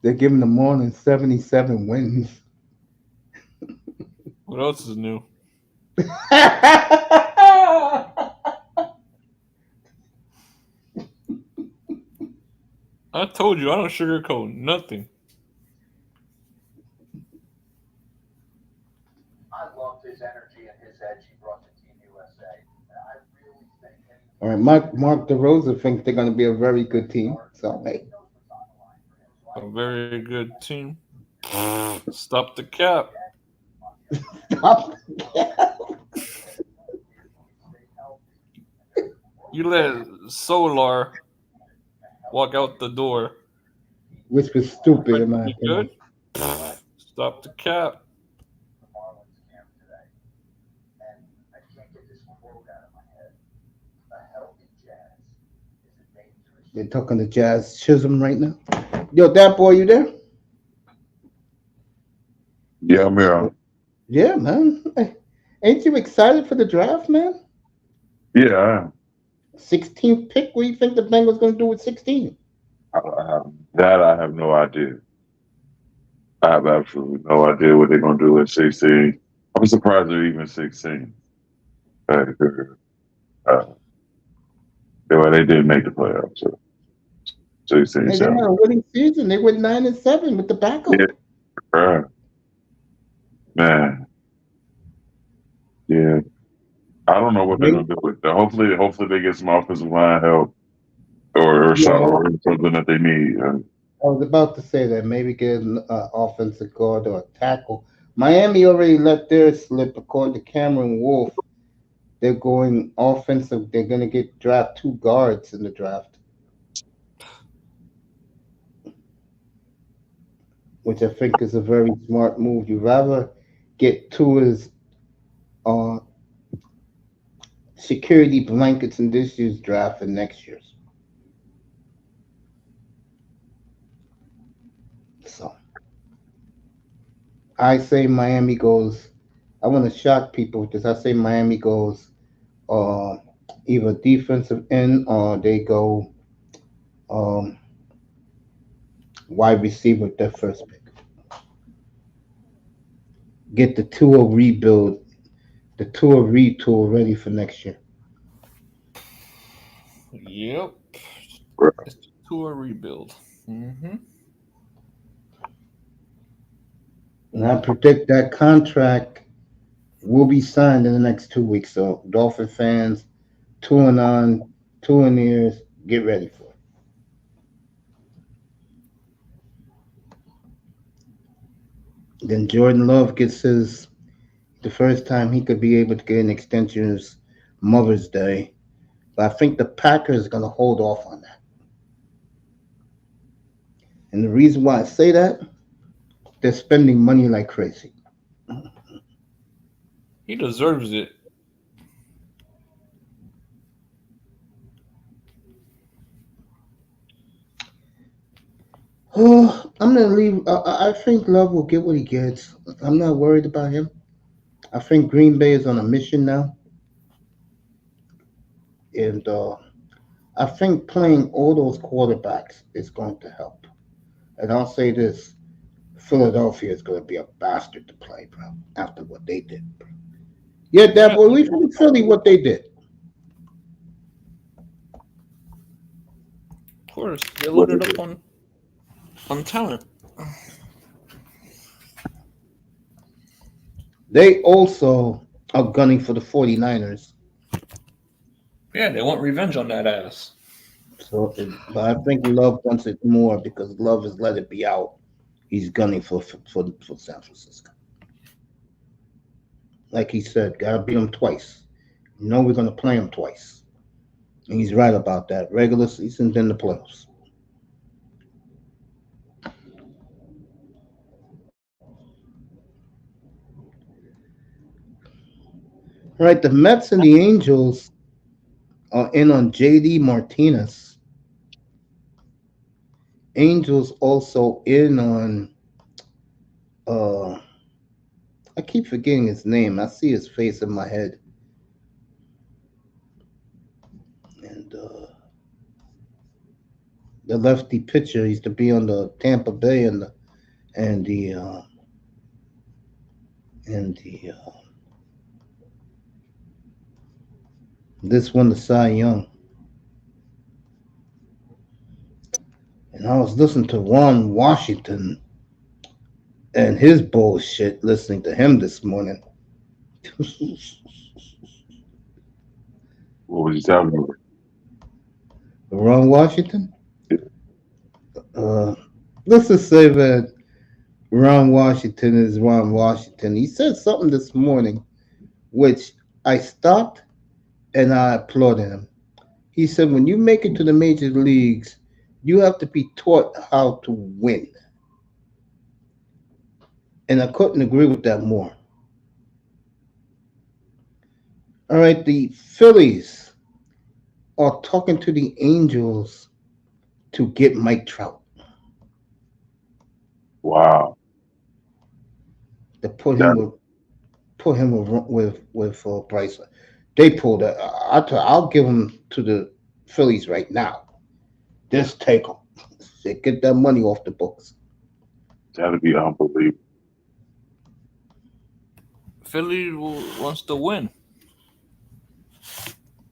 They're giving the Marlins 77 wins. What else is new? I told you, I don't sugarcoat nothing. I love his energy and his edge he brought to Team USA. I really think. All right, Mark DeRosa thinks they're going to be a very good team. So, hey. A very good team. Stop the cap. Stop the cap. You let Solar walk out the door. Which was stupid in my opinion. Good? Stop the cap. They're talking to Jazz Chisholm right now. Yo, that boy, you there? Yeah, I'm here. Yeah, man. Ain't you excited for the draft, man? Yeah, I am. 16th pick. What do you think the Bengals going to do with 16? I have no idea. I have absolutely no idea what they're going to do at 16. I'm surprised they're even 16. They didn't make the playoffs. So 16. They had a winning season. They went 9-7 with the backup. Yeah, right. Man. Yeah. I don't know what they're going to do with that. Hopefully they get some offensive line help. or Yeah, something that they need. I was about to say that maybe get an offensive guard or a tackle. Miami already let theirs slip according to Cameron Wolf. They're going offensive. They're going to draft two guards in the draft, which I think is a very smart move. You rather get two as uh, security blankets in this year's draft and next year's. So I say Miami goes. I want to shock people because I say Miami goes uh, either defensive end or they go um, wide receiver with their first pick. Get the Tua rebuild, the Tua retool ready for next year. Yep. Right. It's to a rebuild. Mm-hmm. And I predict that contract will be signed in the next 2 weeks. So Dolphin fans, touring on, touring ears, get ready for it. Then Jordan Love gets the first time he could be able to get an extension is Mother's Day. But I think the Packers are going to hold off on that. And the reason why I say that, they're spending money like crazy. He deserves it. Oh, I'm going to leave. I think Love will get what he gets. I'm not worried about him. I think Green Bay is on a mission now. And I think playing all those quarterbacks is going to help. And I'll say this, Philadelphia is going to be a bastard to play, bro, after what they did. Bro. Yeah, that boy, we from Philly what they did. Of course, they loaded up on talent. They also are gunning for the 49ers. Yeah, they want revenge on that ass. So, but I think Love wants it more because Love has let it be out. He's gunning for San Francisco. Like he said, gotta beat him twice. You know we're gonna play him twice, and he's right about that. Regular season, then the playoffs. All right, the Mets and the Angels are in on JD Martinez. Angels also in on I keep forgetting his name. I see his face in my head. And the lefty pitcher used to be on the Tampa Bay and the this one the Cy Young. And I was listening to Ron Washington and his bullshit listening to him this morning. What was he talking about? Ron Washington? Let's just say that Ron Washington is Ron Washington. He said something this morning which I stopped and I applauded him. He said, when you make it to the major leagues, you have to be taught how to win. And I couldn't agree with that more. All right, the Phillies are talking to the Angels to get Mike Trout. Wow. To put him with Bryce. They pulled that. I'll give them to the Phillies right now. Just take them. Get that money off the books. That'd be unbelievable. Philly wants to win.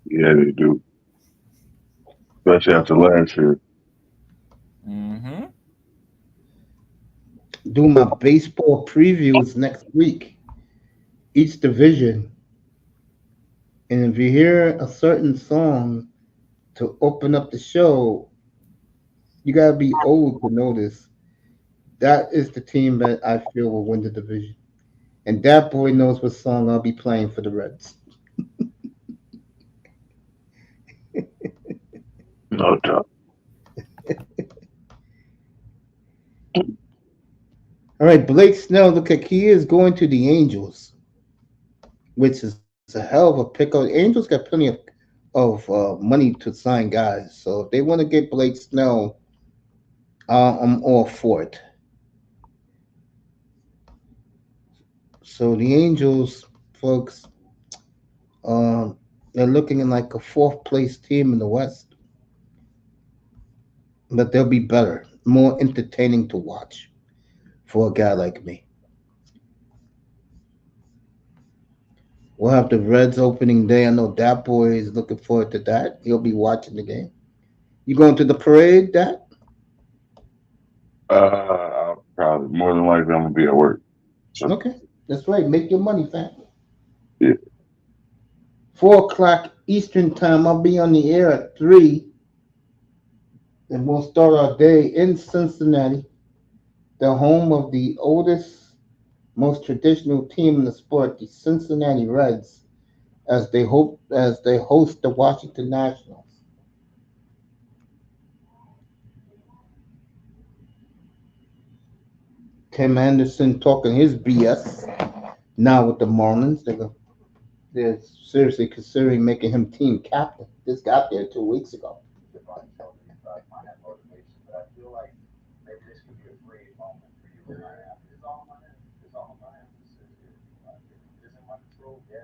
Yeah, they do. Especially after last year. Mm-hmm. Do my baseball previews next week. Each division. And if you hear a certain song to open up the show, you gotta be old to know this. That is the team that I feel will win the division. And that boy knows what song I'll be playing for the Reds. No doubt. All right, Blake Snell, look like he is going to the Angels, which is a hell of a pick. Angels got plenty of money to sign guys, so if they want to get Blake Snell, I'm all for it. So the Angels, folks, um, they're looking in like a fourth place team in the West, but they'll be better, more entertaining to watch for a guy like me. We'll have the Reds opening day. I know that boy is looking forward to that. He'll be watching the game. You going to the parade, that? I'll probably more than likely I'm gonna be at work. So Okay, that's right. Make your money, fam. yeah. 4 o'clock Eastern time. I'll be on the air at 3, and we'll start our day in Cincinnati, the home of the oldest, most traditional team in the sport, the Cincinnati Reds, as they host the Washington Nationals. Tim Anderson talking his BS now with the Marlins. They're seriously considering making him team captain. This got there 2 weeks ago. Might have motivation, but I feel like maybe this could be a free moment for you and I. It's all my hand. It's all my hand. It's in my control. Yeah.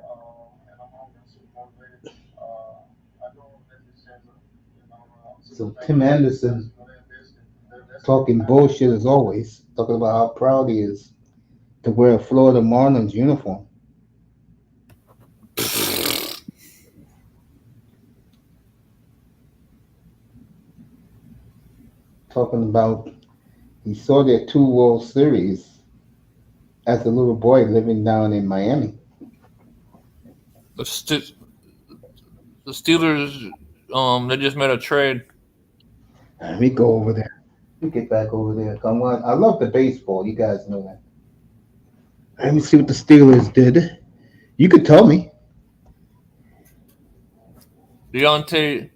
And I'm hungry. I'm super motivated. I know that this says, I'm So super Tim thankful Anderson for this. That's talking bullshit as always, talking about how proud he is to wear a Florida Marlins uniform. Talking about he saw their two World Series as a little boy living down in Miami. The, St- the Steelers, they just made a trade. Let me go over there. Let me get back over there. Come on. I love the baseball. You guys know that. Let me see what the Steelers did. You could tell me. Deontay,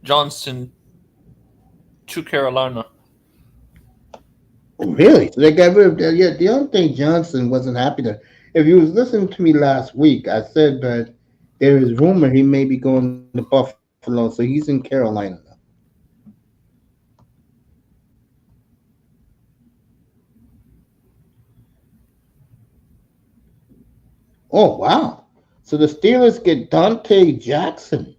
Johnson to Carolina. Really? So they got rid of that. Yeah, Deontay Johnson wasn't happy to. If you was listening to me last week, I said that there is rumor he may be going to Buffalo, so he's in Carolina now. Oh wow! So the Steelers get Dante Jackson.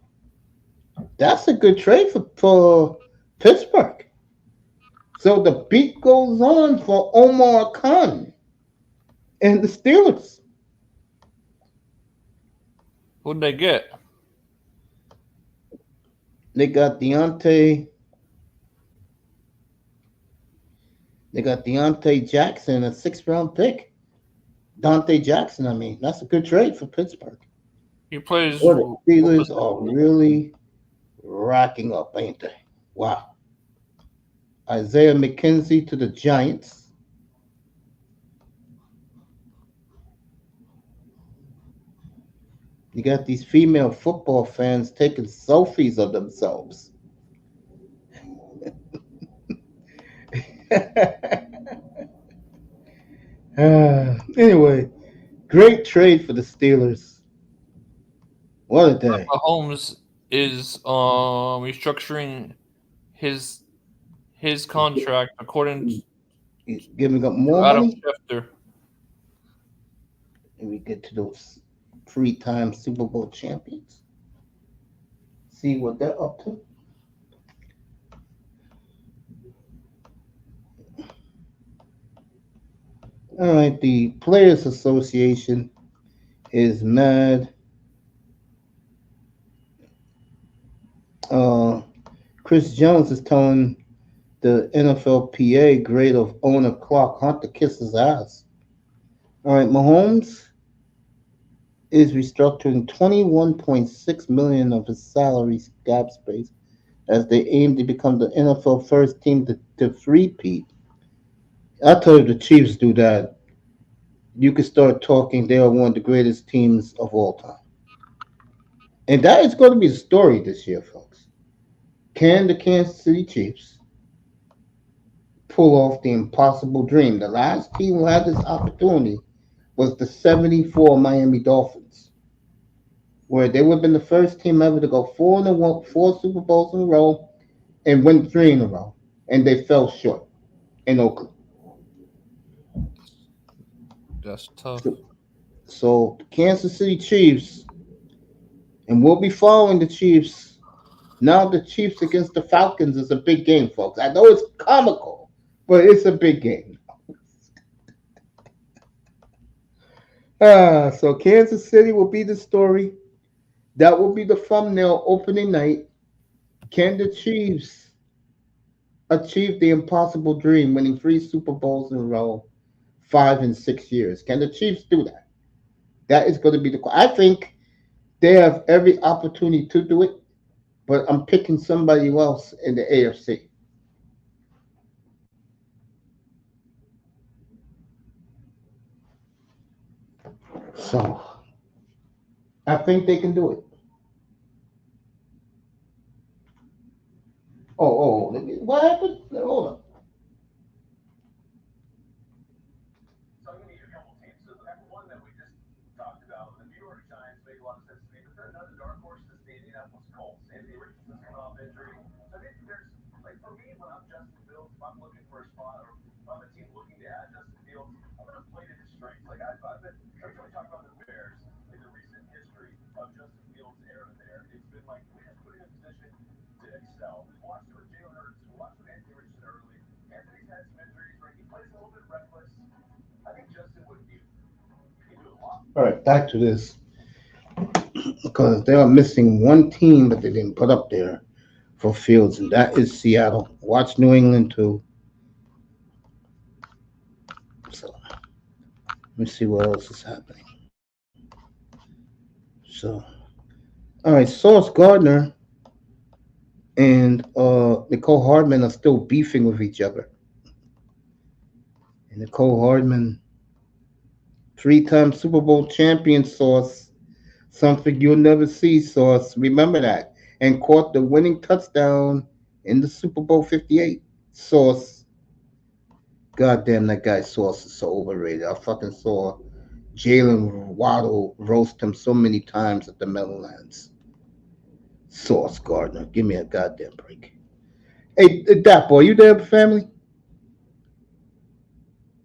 That's a good trade for Pittsburgh. So the beat goes on for Omar Khan and the Steelers. Who'd they get? They got Deontay. They got Deontay Jackson, a 6th round pick. Dante Jackson, I mean, that's a good trade for Pittsburgh. He plays. Boy, the Steelers are really racking up, ain't they? Wow. Isaiah McKenzie to the Giants. You got these female football fans taking selfies of themselves. Anyway, great trade for the Steelers. What a day. Mahomes is restructuring his his contract according He's giving up to more Adam money. Schefter. And we get to those 3-time Super Bowl champions. See what they're up to. All right, the Players Association is mad. Uh, Chris Jones is telling the NFLPA grade of owner Clark Hunt to kiss his ass. All right, Mahomes is restructuring 21.6 million of its salary cap space as they aim to become the NFL first team to three-peat. I told you the Chiefs do that, you could start talking they are one of the greatest teams of all time. And that is going to be the story this year, folks. Can the Kansas City Chiefs pull off the impossible dream? The last team who had this opportunity was the 74 Miami Dolphins, where they would have been the first team ever to go four Super Bowls in a row and win three in a row. And they fell short in Oakland. That's tough. So the Kansas City Chiefs, and we'll be following the Chiefs. Now the Chiefs against the Falcons is a big game, folks. I know it's comical, but it's a big game. So Kansas City will be the story. That will be the thumbnail opening night. Can the Chiefs achieve the impossible dream, winning three Super Bowls in a row, 5 and 6 years? Can the Chiefs do that? That is going to be the. I think they have every opportunity to do it, but I'm picking somebody else in the AFC. So I think they can do it. What happened? Hold on. So I'm going to need a couple teams. So one that we just talked about, the New York Giants make a lot of sense to me, but they're another dark horse is the Indianapolis Colts. Anthony Richardson's coming off injury. So I think there's, like, for me, when I'm Justin Fields, if I'm looking for a spot or if I'm a team looking to add Justin Fields, I'm going to play to his strengths. Like, I've been, every time we talk about the Bears, in the recent history of Justin Fields' era there, it's been like, we just put him in a position to excel. We watched it with Jalen Hurts, we watched it with Anthony Richardson early. Anthony's had some injuries, right? He plays a little bit reckless. I think Justin would be he do a lot. All right, back to this because they are missing one team that they didn't put up there for Fields, and that is Seattle. Watch New England too. So let me see what else is happening. So, all right, Sauce Gardner and Nicole Hardman are still beefing with each other. And Nicole Hardman, three-time Super Bowl champion, Sauce, something you'll never see, Sauce. Remember that. And caught the winning touchdown in the Super Bowl 58. Sauce. Goddamn, that guy Sauce is so overrated. I fucking saw Jalen Waddle roast him so many times at the Meadowlands. Sauce Gardner. Give me a goddamn break. Hey, that boy, you there, family?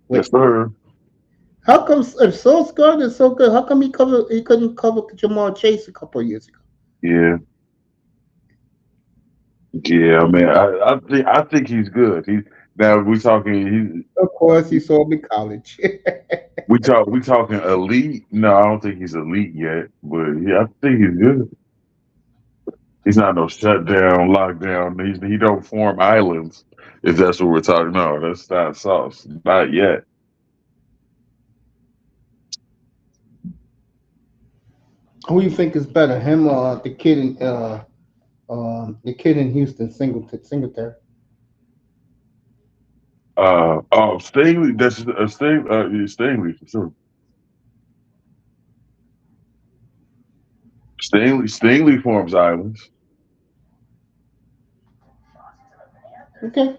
Wait, Yes, sir. how come if Sauce Gardner is so good, how come he couldn't cover Jamar Chase a couple of years ago? Yeah, yeah. I mean, I think he's good. He now we talking. Of course, he saw him in college. We talking elite. No, I don't think he's elite yet. But yeah, I think he's good. He's not no shutdown, lockdown. He don't form islands. If that's what we're talking. No, that's not sauce. Not yet. Who do you think is better, him or the kid in Houston, Singletary? Oh, Stingley. That's Stingley for sure. Stingley forms islands. Okay. They get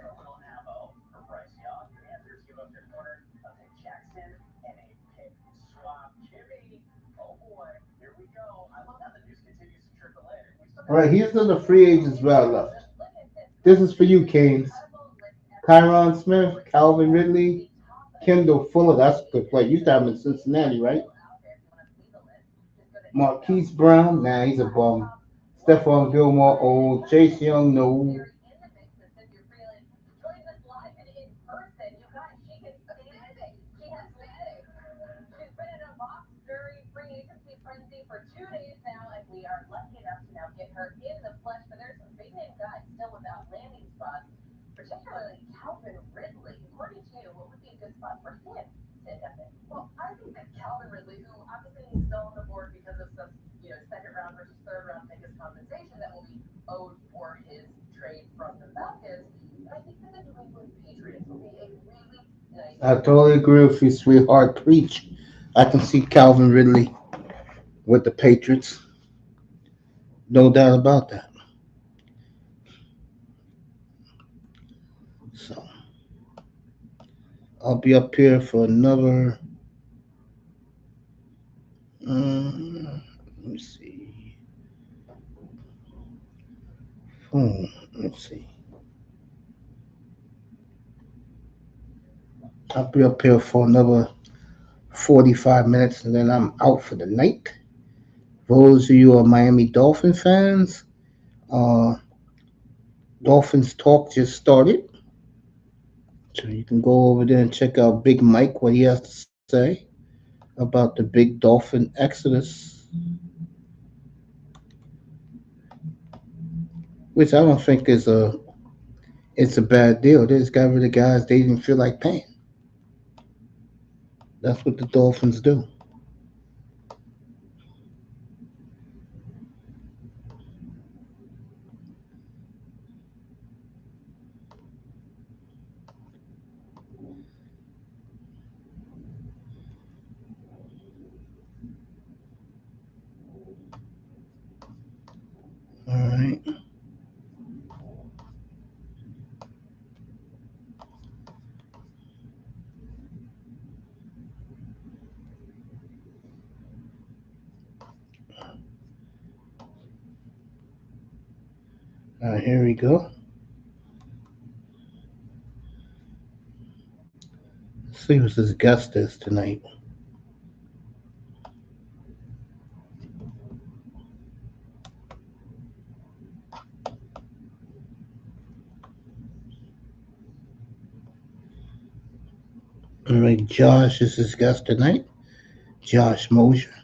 a little ammo for Bryce Young. The Panthers give up their corner. I'll take Jackson and a pick swap. Jimmy. Oh boy, here we go. I love how the news continues to trickle in. We still All got right, here's the free agents round left. This is for you, Canes. Kyron Smith, Calvin Ridley, Kendall Fuller. That's a good play. You used to have him in Cincinnati, right? Marquise Brown. Nah, he's a bum. Stephon Gilmore, old. Chase Young, no. versus third round pick as compensation that will be owed for his trade from the Falcons. And I think that the New England Patriots will be a really nice. I totally agree with you, sweetheart. Preach. I can see Calvin Ridley with the Patriots. No doubt about that. So I'll be up here for another. Let me see. Let's see. I'll be up here for another 45 minutes and then I'm out for the night. Those of you who are Miami Dolphin fans, uh, Dolphins Talk just started. So you can go over there and check out Big Mike, what he has to say about the big Dolphin exodus, which I don't think is it's a bad deal. They just got rid of guys they didn't feel like paying. That's what the Dolphins do. All right. All right, here we go. Let's see what this guest is tonight. All right, Josh is his guest tonight. Josh Mosier.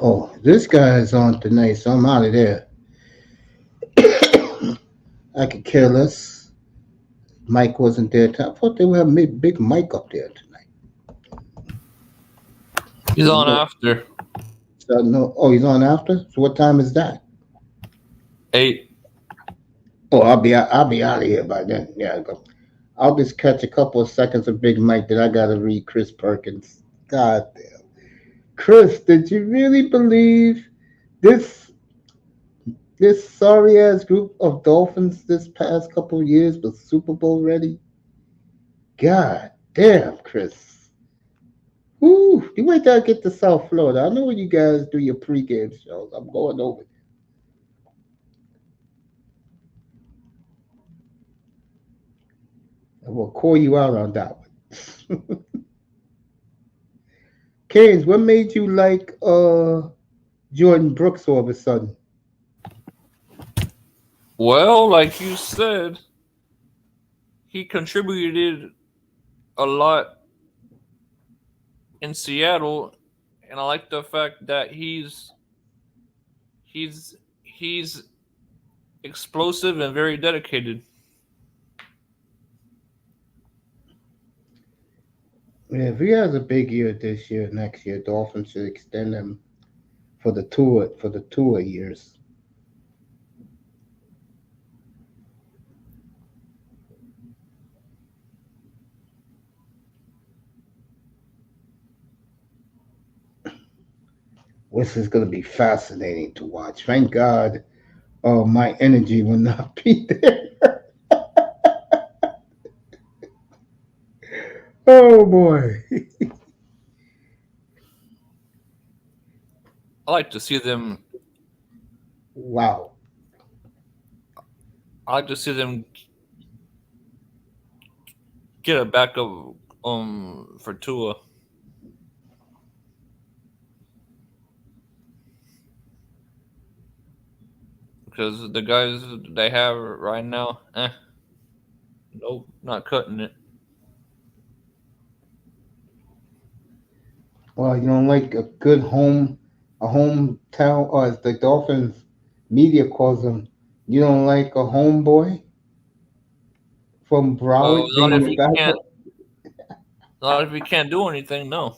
Oh, this guy is on tonight, so I'm out of there. I could care less. Mike wasn't there. I thought they would have Big Mike up there tonight. He's on after. So, no, oh, he's on after. So what time is that? 8. Oh, I'll be out of here by then. Yeah, I'll just catch a couple of seconds of Big Mike. Then I gotta read Chris Perkins. God damn. Chris, did you really believe this sorry ass group of Dolphins this past couple of years was Super Bowl ready? God damn, Chris. Woo, you wait till I get to South Florida. I know when you guys do your pregame shows. I'm going over there. And we'll call you out on that one. Canes, what made you like Jordan Brooks all of a sudden? Well, like you said, he contributed a lot in Seattle, and I like the fact that he's explosive and very dedicated. Yeah, if he has a big year this year, next year, Dolphins should extend him for the tour years. This is going to be fascinating to watch. Thank God my energy will not be there. Oh, boy. I like to see them. Wow. I like to see them get a backup for Tua. Because the guys they have right now, nope, not cutting it. Well, you don't like a hometown, or as the Dolphins media calls them, you don't like a homeboy from Well, Broward being the backup? as Not if he can't do anything, no.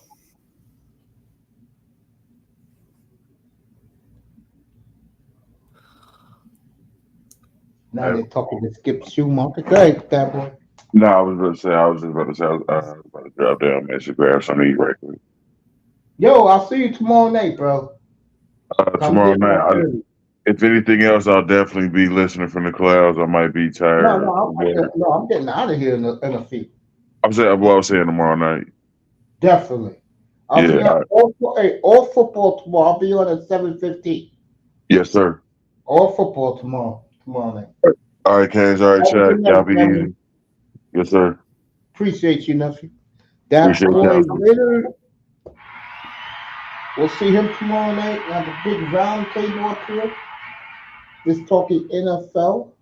Now they're talking to Skip Schumacher. Go ahead, that boy. No, I was just about to say, I was about to drop down, man. Should grab something to eat right quick. Yo, I'll see you tomorrow night, bro. Come Tomorrow get night, my food. if anything else, I'll definitely be listening from the clouds. I might be tired. I'm getting out of here in a few. I was saying tomorrow night. Definitely. I'll be on all football tomorrow. I'll be on at 7:15. Yes, sir. All football tomorrow night. All right, Cash. All right, chat. Y'all be easy. Yes, sir. Appreciate you, nephew. That Appreciate boy y'all. Ritter. We'll see him tomorrow night. We have a big round table up here. Just talking NFL.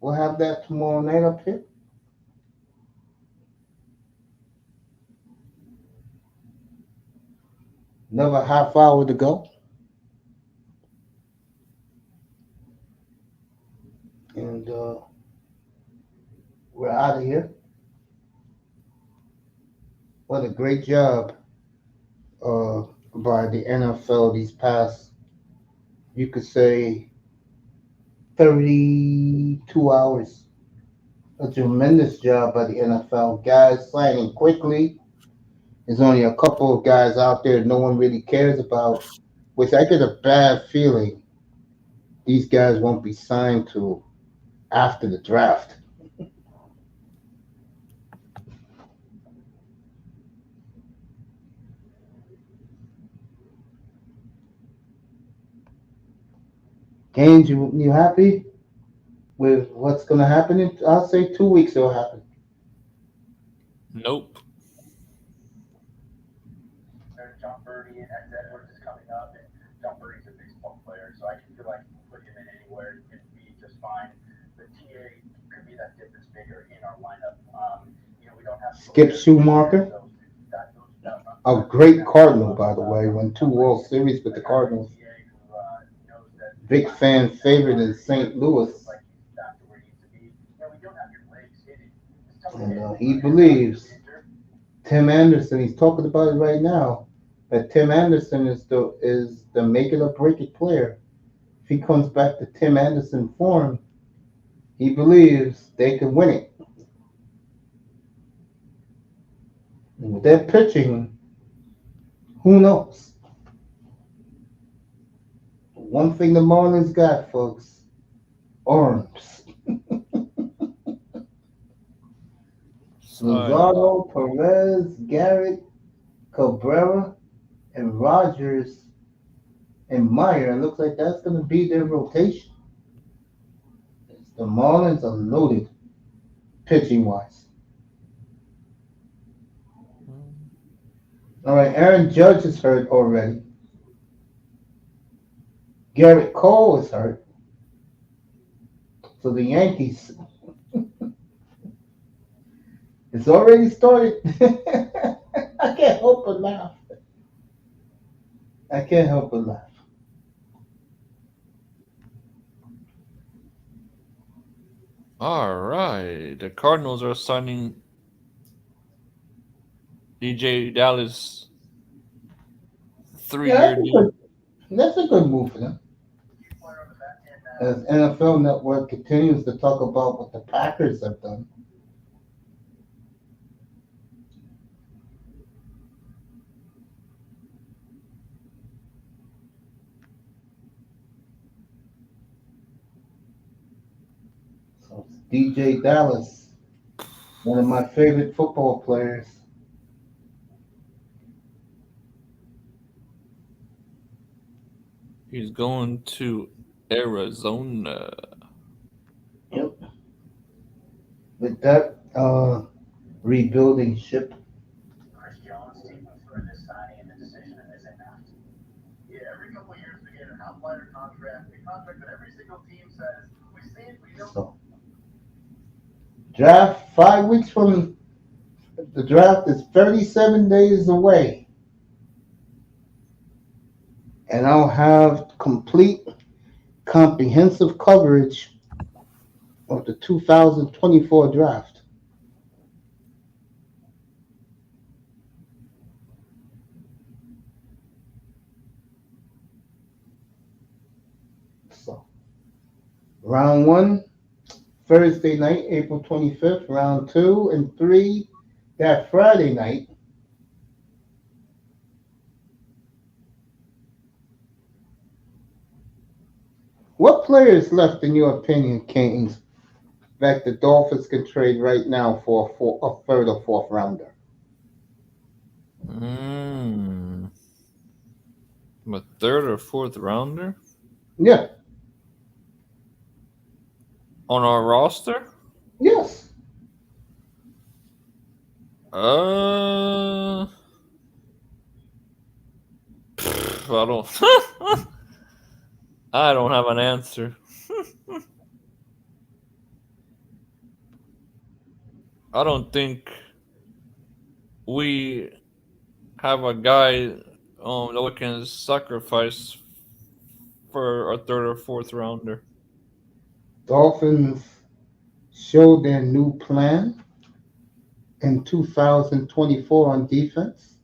We'll have that tomorrow night up here. Another half hour to go. And we're out of here. What a great job by the NFL these past, you could say, 32 hours. A tremendous job by the NFL. Guys signing quickly. There's only a couple of guys out there no one really cares about, which I get a bad feeling these guys won't be signed to after the draft. Gaines, you happy with what's going to happen? I'll say 2 weeks it'll happen. Nope. John Birdie and X Edwards is coming up, and John Birdie's a baseball player, so I can feel like put him in anywhere and be just fine. But TA could be that difference maker in our lineup. We don't have Skip Schumacher, a great Cardinal, by the way, won 2 World Series with the Cardinals. Big fan favorite in St. Louis. And he believes Tim Anderson, he's talking about it right now, that Tim Anderson is the make it or break it player. If he comes back to Tim Anderson form, he believes they can win it. And with their pitching, who knows? One thing the Marlins got, folks, arms. Luzardo, Perez, Garrett, Cabrera, and Rogers and Meyer. It looks like that's going to be their rotation. The Marlins are loaded pitching-wise. All right, Aaron Judge is hurt already. Garrett Cole is hurt. So the Yankees, it's already started. I can't help but laugh. All right. The Cardinals are signing DJ Dallas 3-year deal. That's a good move for them. As NFL Network continues to talk about what the Packers have done. So it's DJ Dallas, one of my favorite football players. He's going to Arizona. Yep. With that rebuilding ship. Chris Jones taking for this signing and the decision and this impact. Yeah, every couple of years we get an outlier contract, a contract that every single team says we see it, we don't. So, draft 5 weeks from the draft is 37 days away. And I'll have complete, comprehensive coverage of the 2024 draft. So, round one, Thursday night, April 25th. Round two and three, that Friday night. What players left, in your opinion, Kings, that the Dolphins can trade right now for a third or fourth rounder? A third or fourth rounder Yeah. on our roster? Yes. I don't. I don't have an answer. I don't think we have a guy that we can sacrifice for a third or fourth rounder. Dolphins showed their new plan in 2024 on defense.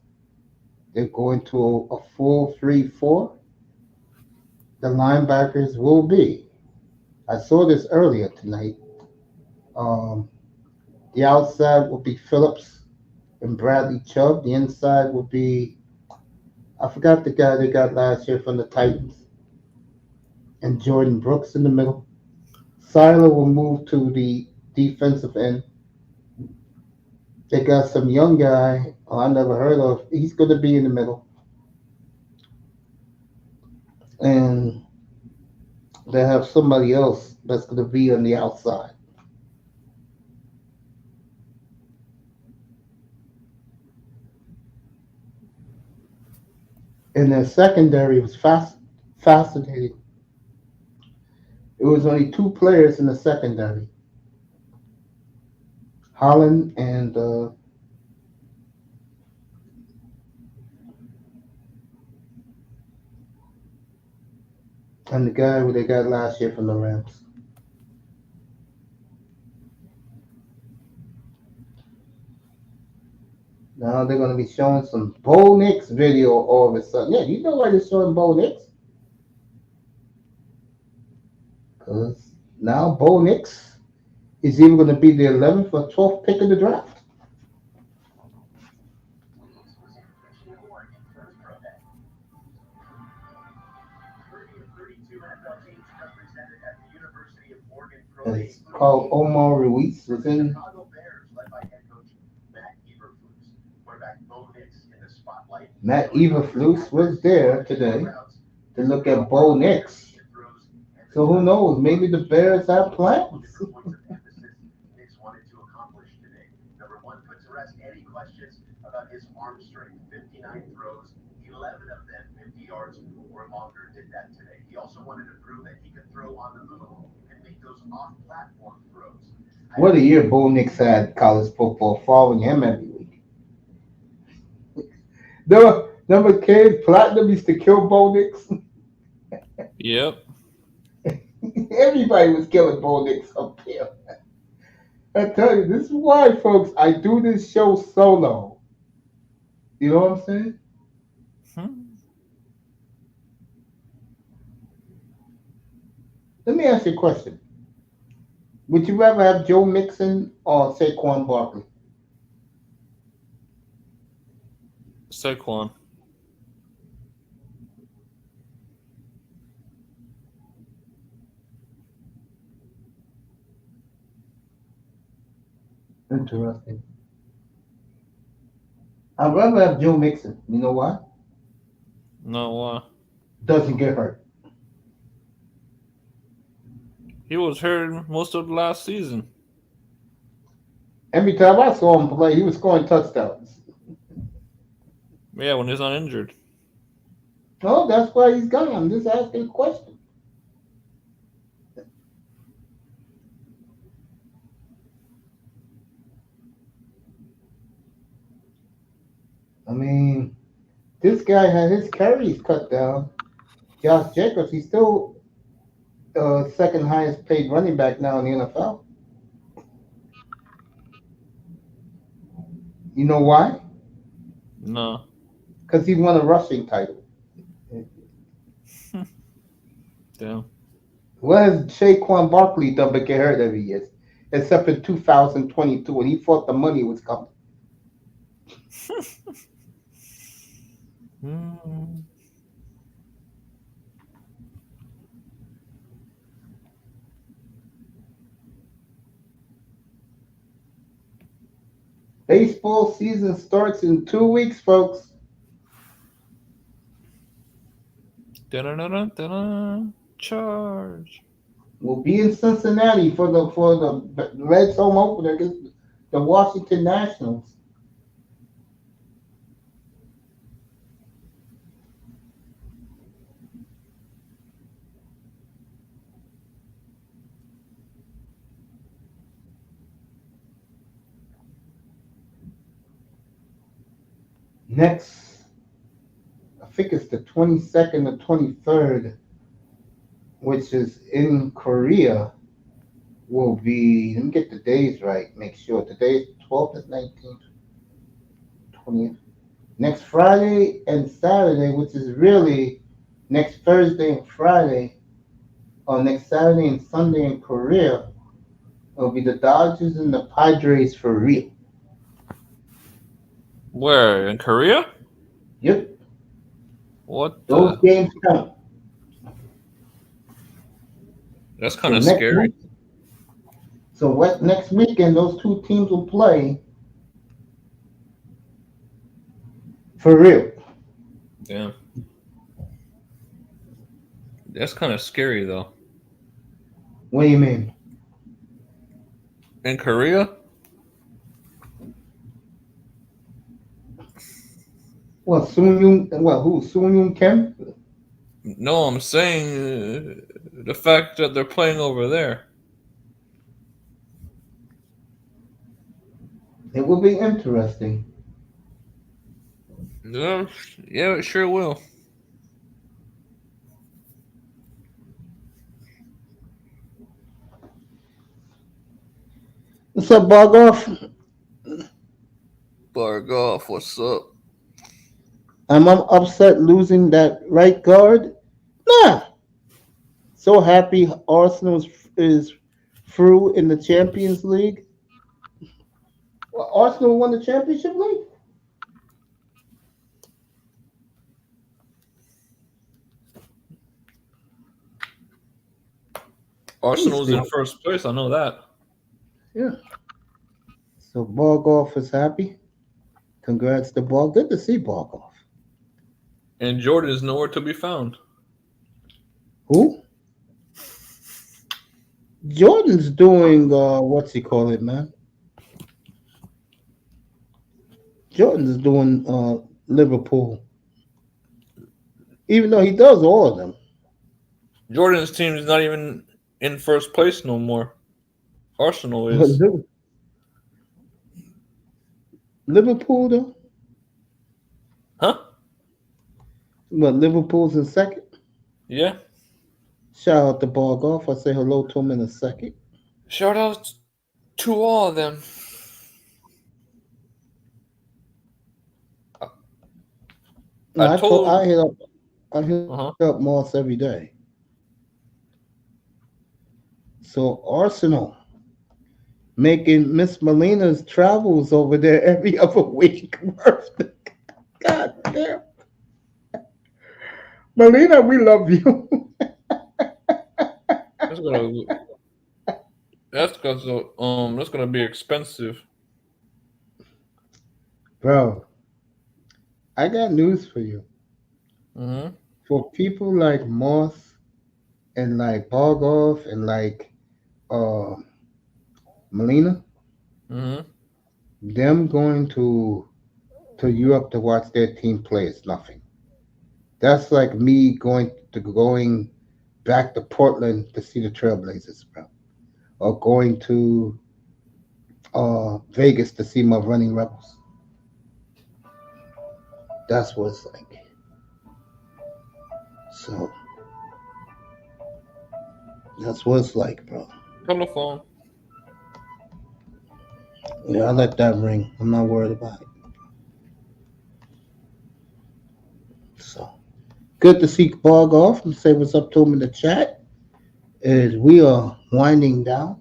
They're going to a full 3-4. The linebackers will be. I saw this earlier tonight. The outside will be Phillips and Bradley Chubb. The inside will be, I forgot the guy they got last year from the Titans, and Jordan Brooks in the middle. Seiler will move to the defensive end. They got some young guy I never heard of. He's going to be in the middle. And they have somebody else that's going to be on the outside. And their secondary was fascinating. It was only two players in the secondary, Holland and the guy who they got last year from the Rams. Now they're going to be showing some Bo Nix video all of a sudden. Yeah, you know why they're showing Bo Nix? Because now Bo Nix is either going to be the 11th or 12th pick of the draft. It's called Omar Ruiz. Was in Matt Eberflus was there today to look at Bo Nix. So who knows? Maybe the Bears have plans. Knicks wanted to accomplish today. Number one, put to rest any questions about his arm strength. 59 throws, 11 of them 50 yards or longer. Did that today. He also wanted to prove that he could throw on the move and make those off-platform throws. What a year Bo Nix had college football, following him every week. Number kids, Platinum used to kill Bo Nix. Yep. Everybody was killing Bo Nix up here. I tell you, this is why, folks, I do this show solo. You know what I'm saying? Let me ask you a question. Would you rather have Joe Mixon or Saquon Barkley? Saquon. Interesting. I'd rather have Joe Mixon. You know why? No, why? Doesn't get hurt. He was hurt most of the last season. Every time I saw him play, he was scoring touchdowns. Yeah, when he's not injured. Oh, that's why he's gone. I'm just asking a question. I mean, this guy had his carries cut down. Josh Jacobs, he still second highest paid running back now in the NFL. You know why? No. Because he won a rushing title. Damn. What has Saquon Barkley done but get hurt every year? Except in 2022 when he thought the money was coming. Mm. Baseball season starts in 2 weeks, folks. Dun-dun-dun-dun-dun. Charge. We'll be in Cincinnati for the Reds home opener against the Washington Nationals. Next, I think it's the 22nd or 23rd, which is in Korea, will be, let me get the days right, make sure. Today is 12th and 19th, 20th. Next Friday and Saturday, which is really next Thursday and Friday, or next Saturday and Sunday in Korea, it'll be the Dodgers and the Padres for real. Where? In Korea? Yep, What those the? games count. That's So kind of next scary. week, so what next weekend those two teams will play for real. Damn. That's kind of scary, though. What do you mean? In Korea? What who Soon Yoon Kim? No, I'm saying the fact that they're playing over there. It will be interesting. Yeah, it sure will. What's up, Bargoff? Bargoff, what's up? I'm upset losing that right guard. Nah. So happy Arsenal is through in the Champions League. Well, Arsenal won the Championship League? Arsenal's in first place, I know that. Yeah. So Bargoff is happy. Congrats to Bargoff. Good to see Bargoff. And Jordan is nowhere to be found. Who? Jordan's doing what's he call it, man? Jordan's doing Liverpool. Even though he does all of them. Jordan's team is not even in first place no more. Arsenal is. Liverpool though? Huh? What, Liverpool's in second? Yeah. Shout out to Bargoff. I'll say hello to him in a second. Shout out to all of them. I hit up Moss every day. So Arsenal making Miss Molina's travels over there every other week. God damn. Molina, we love you. That's gonna be expensive. Bro, I got news for you. Mm-hmm. For people like Moss and like Bargoff and like Molina, them going to Europe to watch their team play is nothing. That's like me going back to Portland to see the Trailblazers, bro, or going to Vegas to see my Running Rebels. That's what it's like. So That's what it's like, bro. Telephone. Yeah, I let that ring. I'm not worried about it. So good to see Bog off and say what's up to him in the chat. As we are winding down.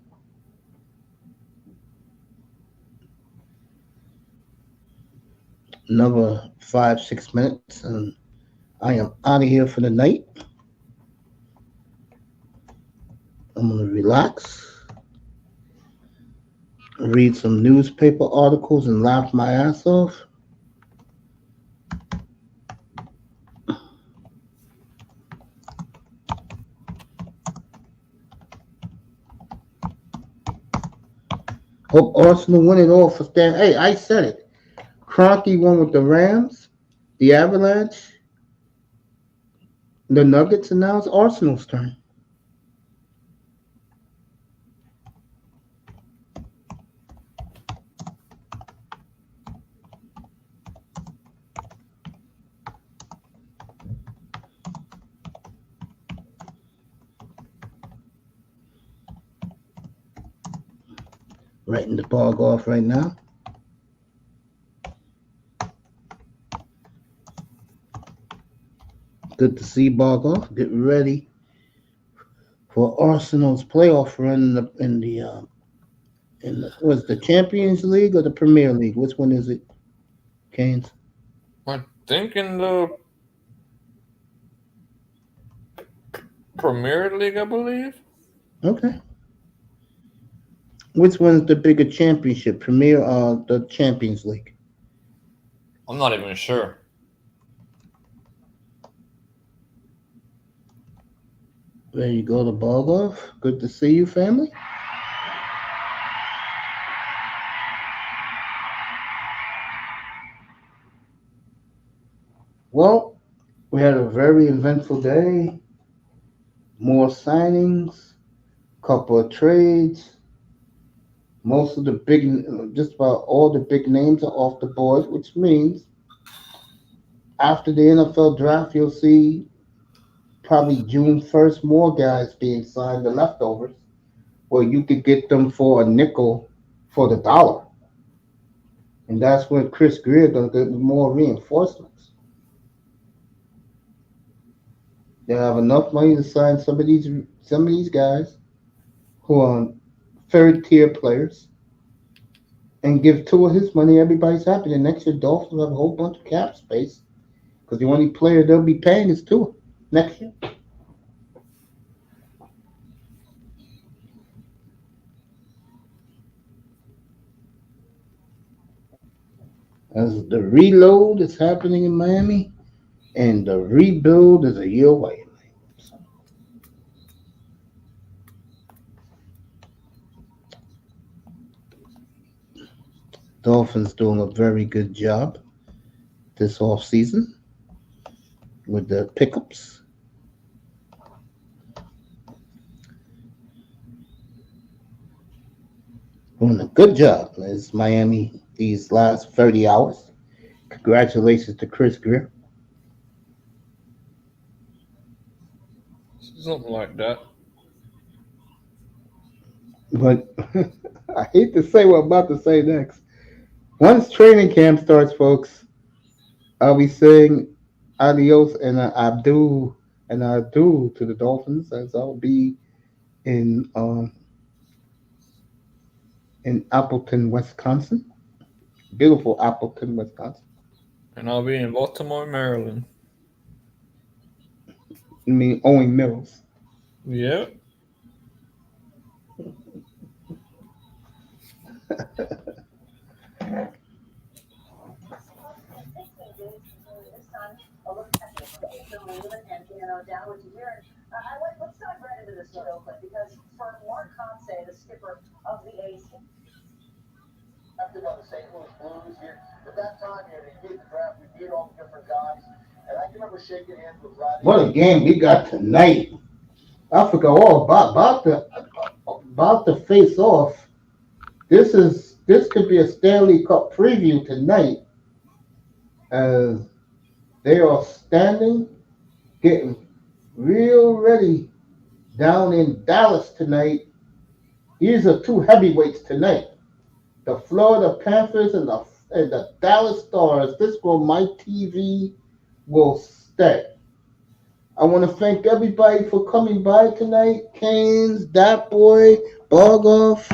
Another 5-6 minutes, and I am out of here for the night. I'm gonna relax, read some newspaper articles, and laugh my ass off. Hope Arsenal win it all for Stan. Hey, I said it. Kroenke won with the Rams, the Avalanche, the Nuggets, and now it's Arsenal's turn. Writing the Bog off right now. Good to see Bog off. Get ready for Arsenal's playoff run in the what's the Champions League or the Premier League? Which one is it, Canes? I think in the Premier League, I believe. Okay. Which one's the bigger championship, Premier or the Champions League? I'm not even sure. There you go, the Bog off. Good to see you, family. Well, we had a very eventful day. More signings, couple of trades. Most of the just about all the big names are off the board, which means after the NFL draft, you'll see probably June 1st more guys being signed, the leftovers, where you could get them for a nickel for the dollar. And that's when Chris Greer going to get more reinforcements. They have enough money to sign some of these guys who are third tier players and give Tua his money. Everybody's happy. The next year, Dolphins will have a whole bunch of cap space because the only player they'll be paying is Tua next year. As the reload is happening in Miami, and the rebuild is a year away. Dolphins doing a very good job this offseason with the pickups. Doing a good job as Miami these last 30 hours. Congratulations to Chris Greer. Something like that. But I hate to say what I'm about to say next. Once training camp starts, folks, I'll be saying adios and abdul to the Dolphins, as I'll be in Appleton, Wisconsin. Beautiful Appleton, Wisconsin. And I'll be in Baltimore, Maryland. I mean, Owen Mills. Yeah. Let's dive right into this real quick because for Mark Conte, the skipper of the A's, After about the St. Louis Blues here, at that time, they did the draft, we beat all the different guys, and I can remember shaking hands with Rodney. What a game we got tonight! I forgot all about the face off. This could be a Stanley Cup preview tonight, as they are standing, getting real ready down in Dallas tonight. These are two heavyweights tonight. The Florida Panthers and the Dallas Stars. This will my TV will stay. I want to thank everybody for coming by tonight. Canes, Dat Boy, Bargoff,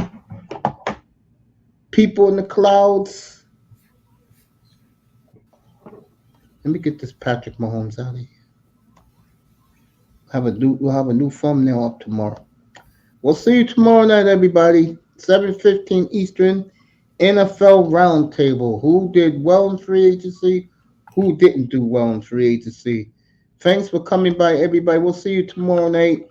people in the clouds. Let me get this Patrick Mahomes out of here. We'll have a new thumbnail up tomorrow. We'll see you tomorrow night, everybody. 7:15 Eastern. NFL Roundtable. Who did well in free agency? Who didn't do well in free agency? Thanks for coming by, everybody. We'll see you tomorrow night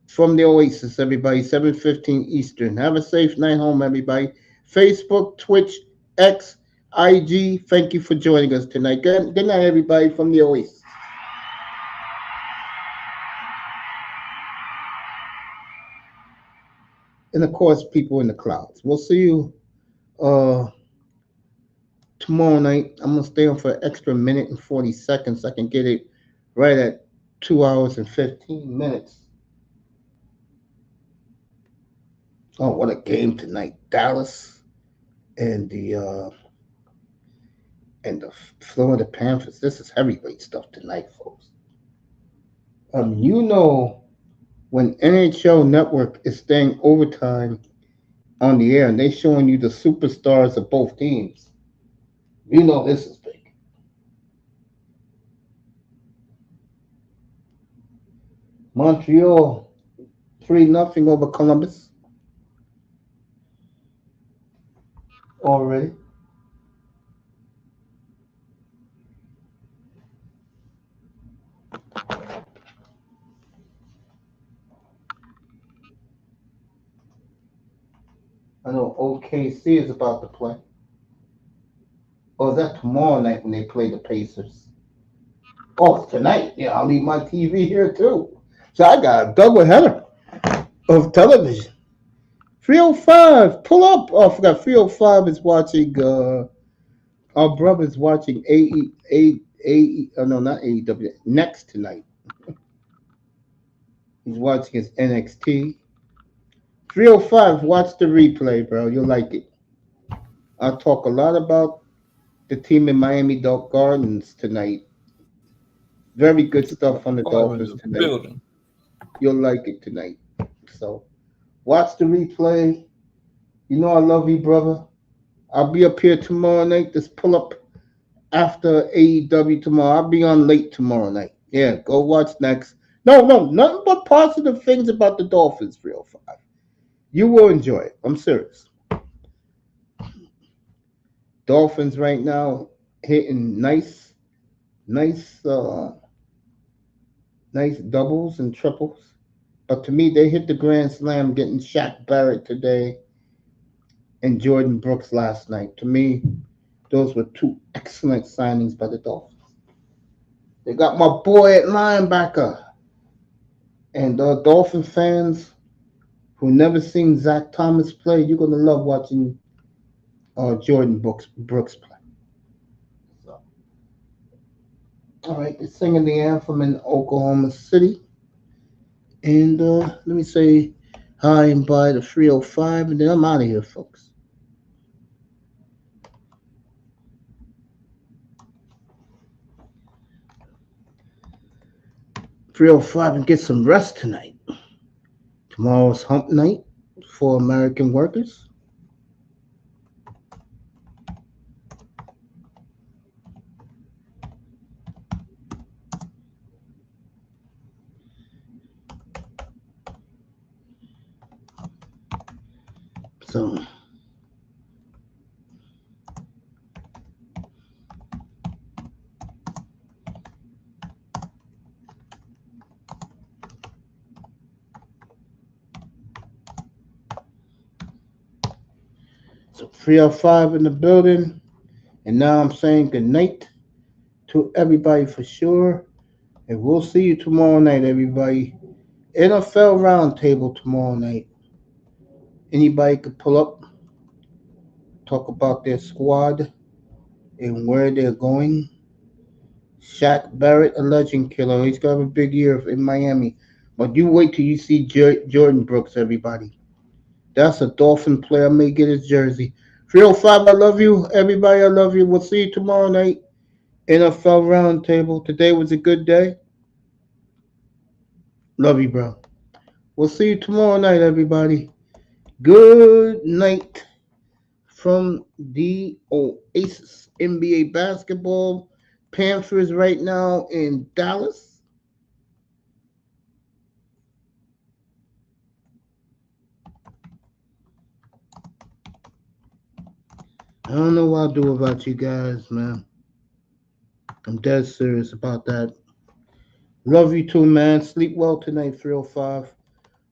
from the Oasis, everybody. 7:15 Eastern. Have a safe night home, everybody. Facebook, Twitch, X, IG. Thank you for joining us tonight. Good night, everybody, from the Oasis. And of course, people in the clouds. We'll see you tomorrow night. I'm gonna stay on for an extra minute and 40 seconds. I can get it right at 2 hours and 15 minutes. Oh, what a game tonight! Dallas and the Florida Panthers. This is heavyweight stuff tonight, folks. You know, when NHL Network is staying overtime on the air and they showing you the superstars of both teams, you know this is big. Montreal 3-0 over Columbus already. I know OKC is about to play. Or is that tomorrow night when they play the Pacers? Oh, it's tonight. Yeah, I'll leave my TV here too. So I got a double header of television. 305, pull up. Oh, I forgot. 305 is watching. Our brother's watching not AEW. Next tonight. He's watching his NXT. 305, watch the replay, bro. You'll like it. I'll talk a lot about the team in Miami Gardens tonight. Very good stuff on the Dolphins tonight. Building. You'll like it tonight. So watch the replay. You know I love you, brother. I'll be up here tomorrow night. Just pull up after AEW tomorrow. I'll be on late tomorrow night. Yeah, go watch next. No, nothing but positive things about the Dolphins, 305. You will enjoy it. I'm serious. Dolphins right now hitting nice doubles and triples. But to me, they hit the grand slam getting Shaq Barrett today and Jordan Brooks last night. To me, those were two excellent signings by the Dolphins. They got my boy at linebacker. And Dolphin fans who never seen Zach Thomas play, you're going to love watching Jordan Brooks play. So, all right, they're singing the anthem in Oklahoma City. And let me say hi and bye to 305, and then I'm out of here, folks. .305 and get some rest tonight. Tomorrow's hump night for American workers. So So 305 in the building. And now I'm saying good night to everybody for sure. And we'll see you tomorrow night, everybody. NFL Roundtable tomorrow night. Anybody could pull up, talk about their squad and where they're going. Shaq Barrett, a legend killer. He's got a big year in Miami. But you wait till you see Jordan Brooks, everybody. That's a Dolphin player. I may get his jersey. 305, I love you. Everybody, I love you. We'll see you tomorrow night. NFL Roundtable. Today was a good day. Love you, bro. We'll see you tomorrow night, everybody. Good night from the Oasis NBA basketball. Panthers right now in Dallas. I don't know what I'll do about you guys, man. I'm dead serious about that. Love you too, man. Sleep well tonight, 305.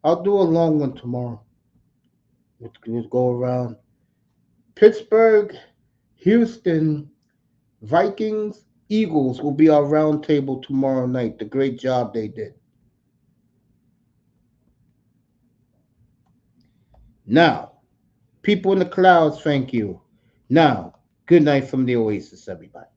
I'll do a long one tomorrow. We'll go around Pittsburgh, Houston, Vikings, Eagles will be our round table tomorrow night. The great job they did. Now, people in the clouds, thank you. Now, good night from the Oasis, everybody.